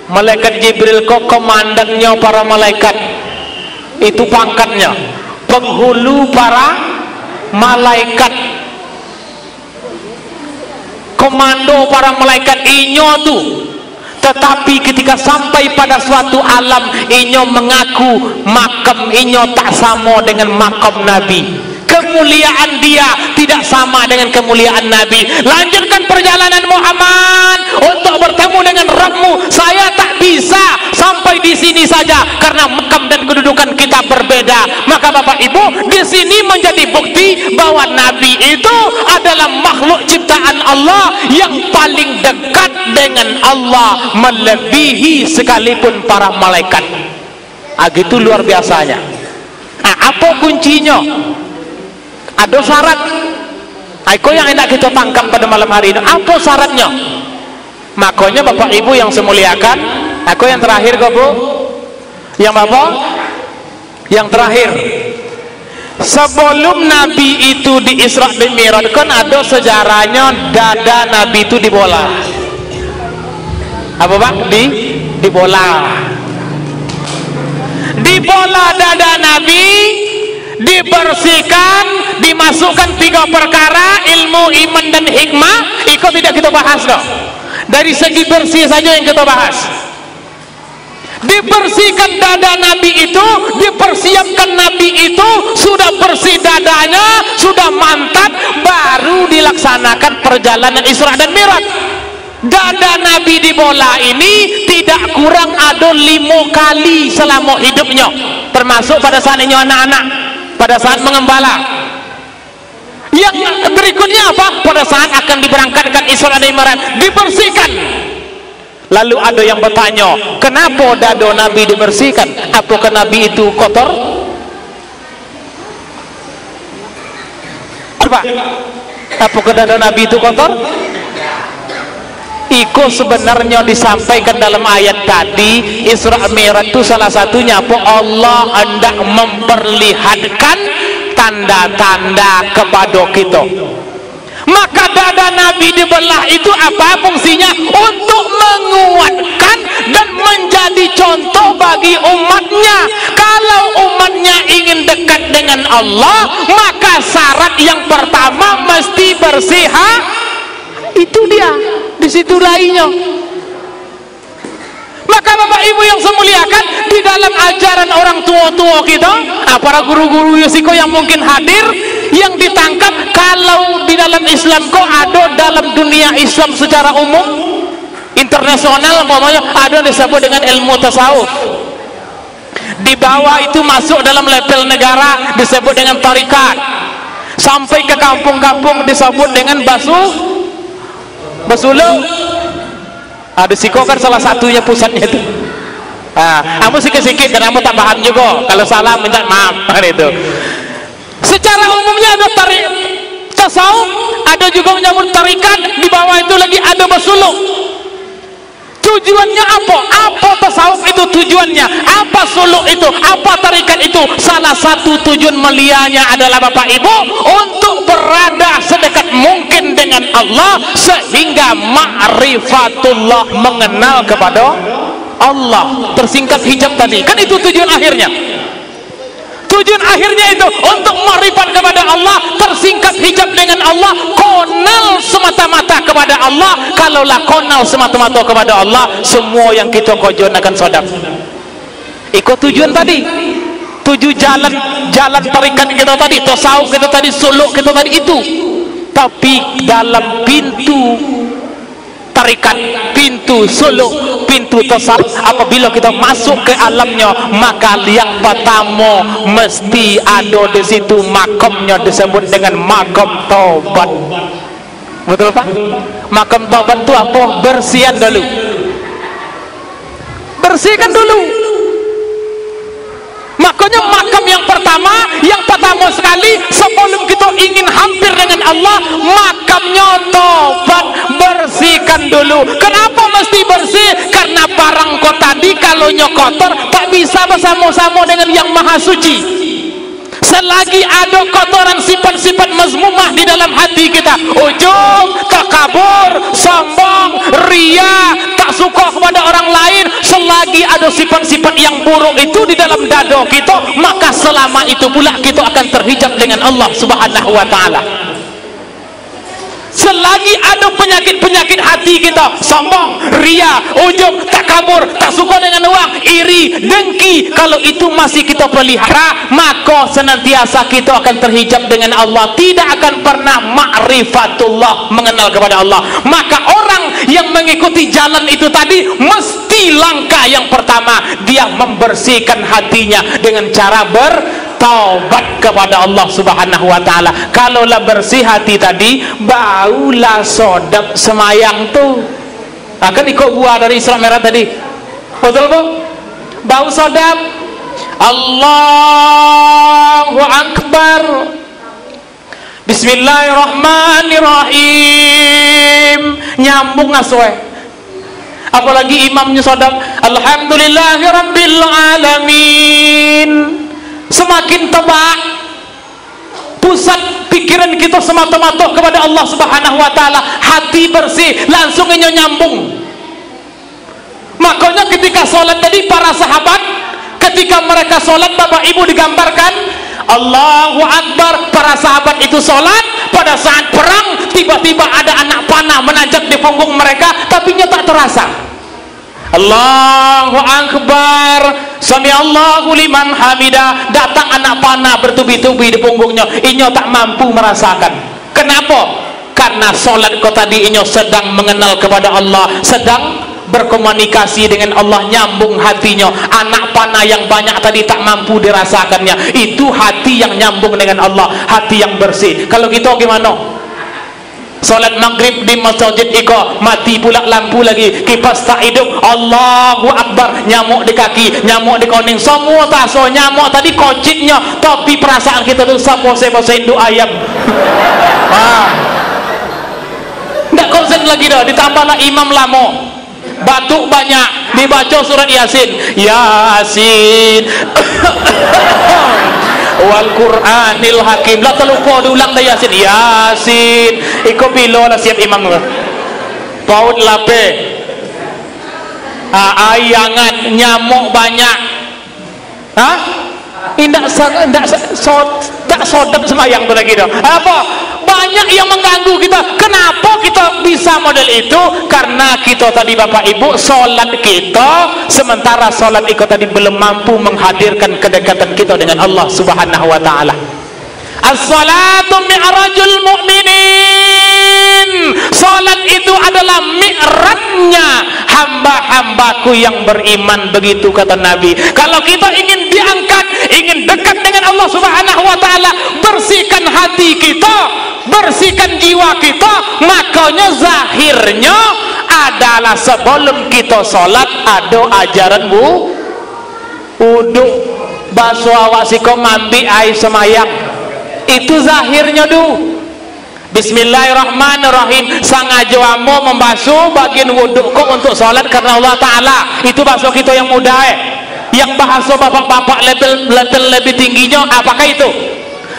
Malaikat Jibril kok komandannya para malaikat, itu pangkatnya penghulu para malaikat, komando para malaikat inyo tuh. Tetapi ketika sampai pada suatu alam, inyo mengaku makam inyo tak sama dengan makam Nabi. Kemuliaan dia tidak sama dengan kemuliaan Nabi. Lanjutkan perjalanan Muhammad untuk bertemu dengan Rabbmu. Saya tak bisa sampai di sini saja karena makam dan kedudukan kita berbeda. Maka Bapak Ibu, di sini menjadi bukti bahwa Nabi itu adalah makhluk ciptaan Allah yang paling dekat dengan Allah, melebihi sekalipun para malaikat. Gitu luar biasanya. Apa kuncinya? Ada syarat. Aku yang hendak kita tangkap pada malam hari ini. Apa syaratnya? Makanya Bapak Ibu yang semuliakan, aku yang terakhir kok Bu. Yang Bapak? Yang terakhir. Sebelum Nabi itu di Isra dan Mi'raj kan ada sejarahnya dada Nabi itu dibola. Apa Pak? Dibola. Dibola dada Nabi, dibersihkan, dimasukkan 3 perkara, ilmu, iman dan hikmah. Itu tidak kita bahas loh. Dari segi bersih saja yang kita bahas. Dibersihkan dada Nabi itu, dipersiapkan Nabi itu, sudah bersih dadanya, sudah mantap, baru dilaksanakan perjalanan Isra dan Mi'raj. Dada Nabi dibola ini tidak kurang ada 5 kali selama hidupnya, termasuk pada saat ini anak-anak, pada saat mengembala. Yang berikutnya apa? Pada saat akan diberangkatkan Isra dan Mi'raj, dibersihkan. Lalu ada yang bertanya, kenapa dada Nabi dibersihkan? Apakah Nabi itu kotor? Apa? Apakah dada Nabi itu kotor? Iko sebenarnya disampaikan dalam ayat tadi Isra Mi'raj itu salah satunya apa? Allah hendak memperlihatkan tanda-tanda kepada kita. Maka dada Nabi dibelah itu apa fungsinya? Untuk menguatkan dan menjadi contoh bagi umatnya. Kalau umatnya ingin dekat dengan Allah, maka syarat yang pertama mesti bersih. Itu dia, di situ lainnya. Maka Bapak Ibu yang saya muliakan, di dalam ajaran orang tua-tua kita, para guru-guru Yusiko yang mungkin hadir, yang ditangkap, kalau di dalam Islam kok ada dalam dunia Islam secara umum internasional, umpamanya ada disebut dengan ilmu tasawuf. Di bawah itu masuk dalam level negara disebut dengan tarikat, sampai ke kampung-kampung disebut dengan Basuluh. Ada Siko kan salah satunya pusatnya itu. Kamu sikit-sikit dan kamu tak paham juga. Kalau salah minta maaf itu. Secara umumnya ada tarik tasawuf, ada juga menyebut tarikat, di bawah itu lagi ada Basuluh. Tujuannya apa? Apa tasawuf itu tujuannya? Apa suluk itu? Apa tarikat itu? Salah satu tujuan mulianya adalah Bapak Ibu untuk berada sedekat mungkin dengan Allah sehingga ma'rifatullah, mengenal kepada Allah, tersingkap hijab tadi. Kan itu tujuan akhirnya. Tujuan akhirnya itu untuk ma'rifat kepada Allah, tersingkap hijab dengan Allah, konal semata-mata kepada Allah. Kalaulah konal semata-mata kepada Allah, semua yang kita kojon akan sodap. Ikut tujuan tadi, jalan tarikat kita tadi, tasawuf kita tadi, suluk kita tadi itu. Tapi dalam pintu tarikat, pintu suluk, pintu tasawuf, apabila kita masuk ke alamnya, maka yang pertama mesti ada di situ makamnya, disebut dengan makam taubat. Betul Pak? Makam taubat itu apa? Bersihan dulu, bersihkan dulu. Makanya makam yang pertama sekali sebelum kita ingin hampir dengan Allah, makamnya taubat, bersihkan dulu. Kenapa mesti bersih? Karena barang kau tadi kalau kotor tak bisa bersama-sama dengan yang maha suci. Selagi ada kotoran sifat-sifat mazmumah di dalam hati kita, ujub, takabur, sombong, ria, tak suka kepada orang lain, selagi ada sifat-sifat yang buruk itu di dalam dada kita, maka selama itu pula kita akan terhijab dengan Allah Subhanahu wa ta'ala. Selagi ada penyakit-penyakit hati kita, sombong, ria, ujub, takabur, tak suka dengan uang, iri, dengki, kalau itu masih kita pelihara, maka senantiasa kita akan terhijab dengan Allah, tidak akan pernah ma'rifatullah, mengenal kepada Allah. Maka orang yang mengikuti jalan itu tadi, mesti langkah yang pertama, dia membersihkan hatinya dengan cara taubat kepada Allah Subhanahu wa ta'ala. Kalaulah bersih hati tadi, baulah sodap semayang tuh. Akan ikut buah dari Isra Mi'raj tadi. Betul Bu? Bau sodap. Allahu Akbar. Bismillahirrahmanirrahim. Nyambung ngaswe. Apalagi imamnya sodap. Alhamdulillahirabbil alamin. Semakin tebak pusat pikiran kita semata-mata kepada Allah Subhanahu wa ta'ala, hati bersih, langsung nyambung. Makanya ketika sholat tadi, para sahabat ketika mereka sholat, Bapak Ibu digambarkan Allahu Akbar, para sahabat itu sholat pada saat perang, tiba-tiba ada anak panah menanjak di punggung mereka, tapi tak terasa. Allahu Akbar, sami Allahu liman hamidah, datang anak panah bertubi-tubi di punggungnya, inyo tak mampu merasakan. Kenapa? Karena solat kau tadi inyo sedang mengenal kepada Allah, sedang berkomunikasi dengan Allah, nyambung hatinya. Anak panah yang banyak tadi tak mampu dirasakannya, itu hati yang nyambung dengan Allah, hati yang bersih. Kalau kita gimana? Solat maghrib di masjid iko, mati pula lampu lagi, kipas tak hidup, Allahu Akbar, nyamuk di kaki, nyamuk di koning, semua taso nyamuk tadi kociknya, tapi perasaan kita tuh sapose-pose induk ayam. Nggak konsen lagi dah, ditambahlah imam lamo, batuk banyak, dibaca surat Yasin, Yasin wal Qur'anil Hakim, lah terlupa diulang dah Yasin, Yasin, iko bilo lah siap imam tu, paut lape, ayangan, nyamuk banyak, indak sodap semayang tu lagi dah, apa? Banyak yang mengganggu kita. Kenapa kita bisa model itu? Karena kita tadi Bapak Ibu, solat kita, sementara solat itu tadi belum mampu menghadirkan kedekatan kita dengan Allah Subhanahu wa ta'ala. As-salatu mi'rajul mu'minin. Salat itu adalah mi'rajnya hamba-hambaku yang beriman, begitu kata Nabi. Kalau kita ingin diangkat, ingin dekat dengan Allah Subhanahu wa ta'ala, bersihkan hati kita, bersihkan jiwa kita, makanya zahirnya adalah sebelum kita salat ada ajaran wudu, basuh awak siko, mandi air semayang, itu zahirnya dulu. Bismillahirrahmanirrahim, sangaja amo membasuh bagian wuduk kok untuk salat karena Allah Ta'ala, itu basuh kita yang mudah. Yang bahasa bapak-bapak level lebih tingginya apakah itu?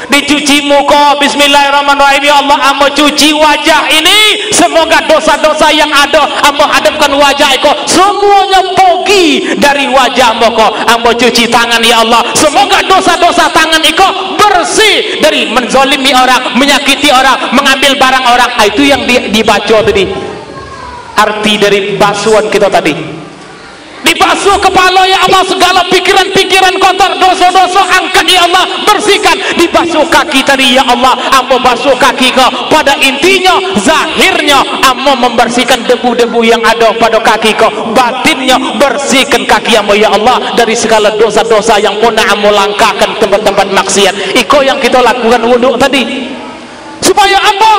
Dicuci muka, bismillahirrahmanirrahim, ya Allah amo cuci wajah ini, semoga dosa-dosa yang ada amo hadapkan wajah eko semuanya pergi dari wajah amo cuci tangan, ya Allah semoga dosa-dosa tangan eko bersih dari menzolimi orang, menyakiti orang, mengambil barang orang. Itu yang dibaca tadi, arti dari basuhan kita tadi. Dibasuh kepala, ya Allah segala pikiran-pikiran kotor, dosa-dosa angkat, ya Allah bersihkan. Dibasuh kaki tadi, ya Allah ambo basuh kaki kau. Pada intinya zahirnya ambo membersihkan debu-debu yang ada pada kaki kau, batinnya bersihkan kaki ambo, ya Allah dari segala dosa-dosa yang pernah ambo langkahkan tempat-tempat maksiat. Iko yang kita lakukan wudhu tadi supaya apa?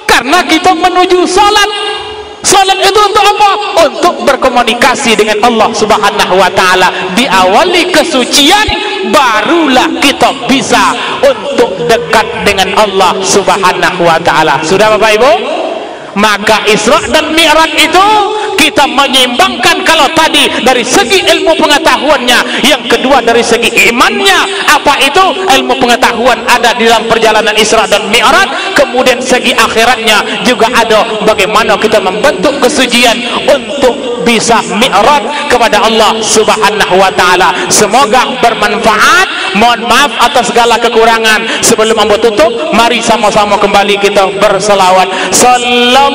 Karena kita menuju salat. Salat itu untuk apa? Untuk berkomunikasi dengan Allah Subhanahu wa ta'ala. Diawali kesucian, barulah kita bisa untuk dekat dengan Allah Subhanahu wa ta'ala. Sudah Bapak Ibu? Maka Isra dan Mi'raj itu kita menyeimbangkan, kalau tadi dari segi ilmu pengetahuannya, yang kedua dari segi imannya. Apa itu? Ilmu pengetahuan ada di dalam perjalanan Isra dan Mi'raj, kemudian segi akhiratnya juga ada, bagaimana kita membentuk kesucian untuk bisa Mi'raj kepada Allah Subhanahu wa ta'ala. Semoga bermanfaat. Mohon maaf atas segala kekurangan. Sebelum ambo tutup, mari sama-sama kembali kita berselawat. Sallallahu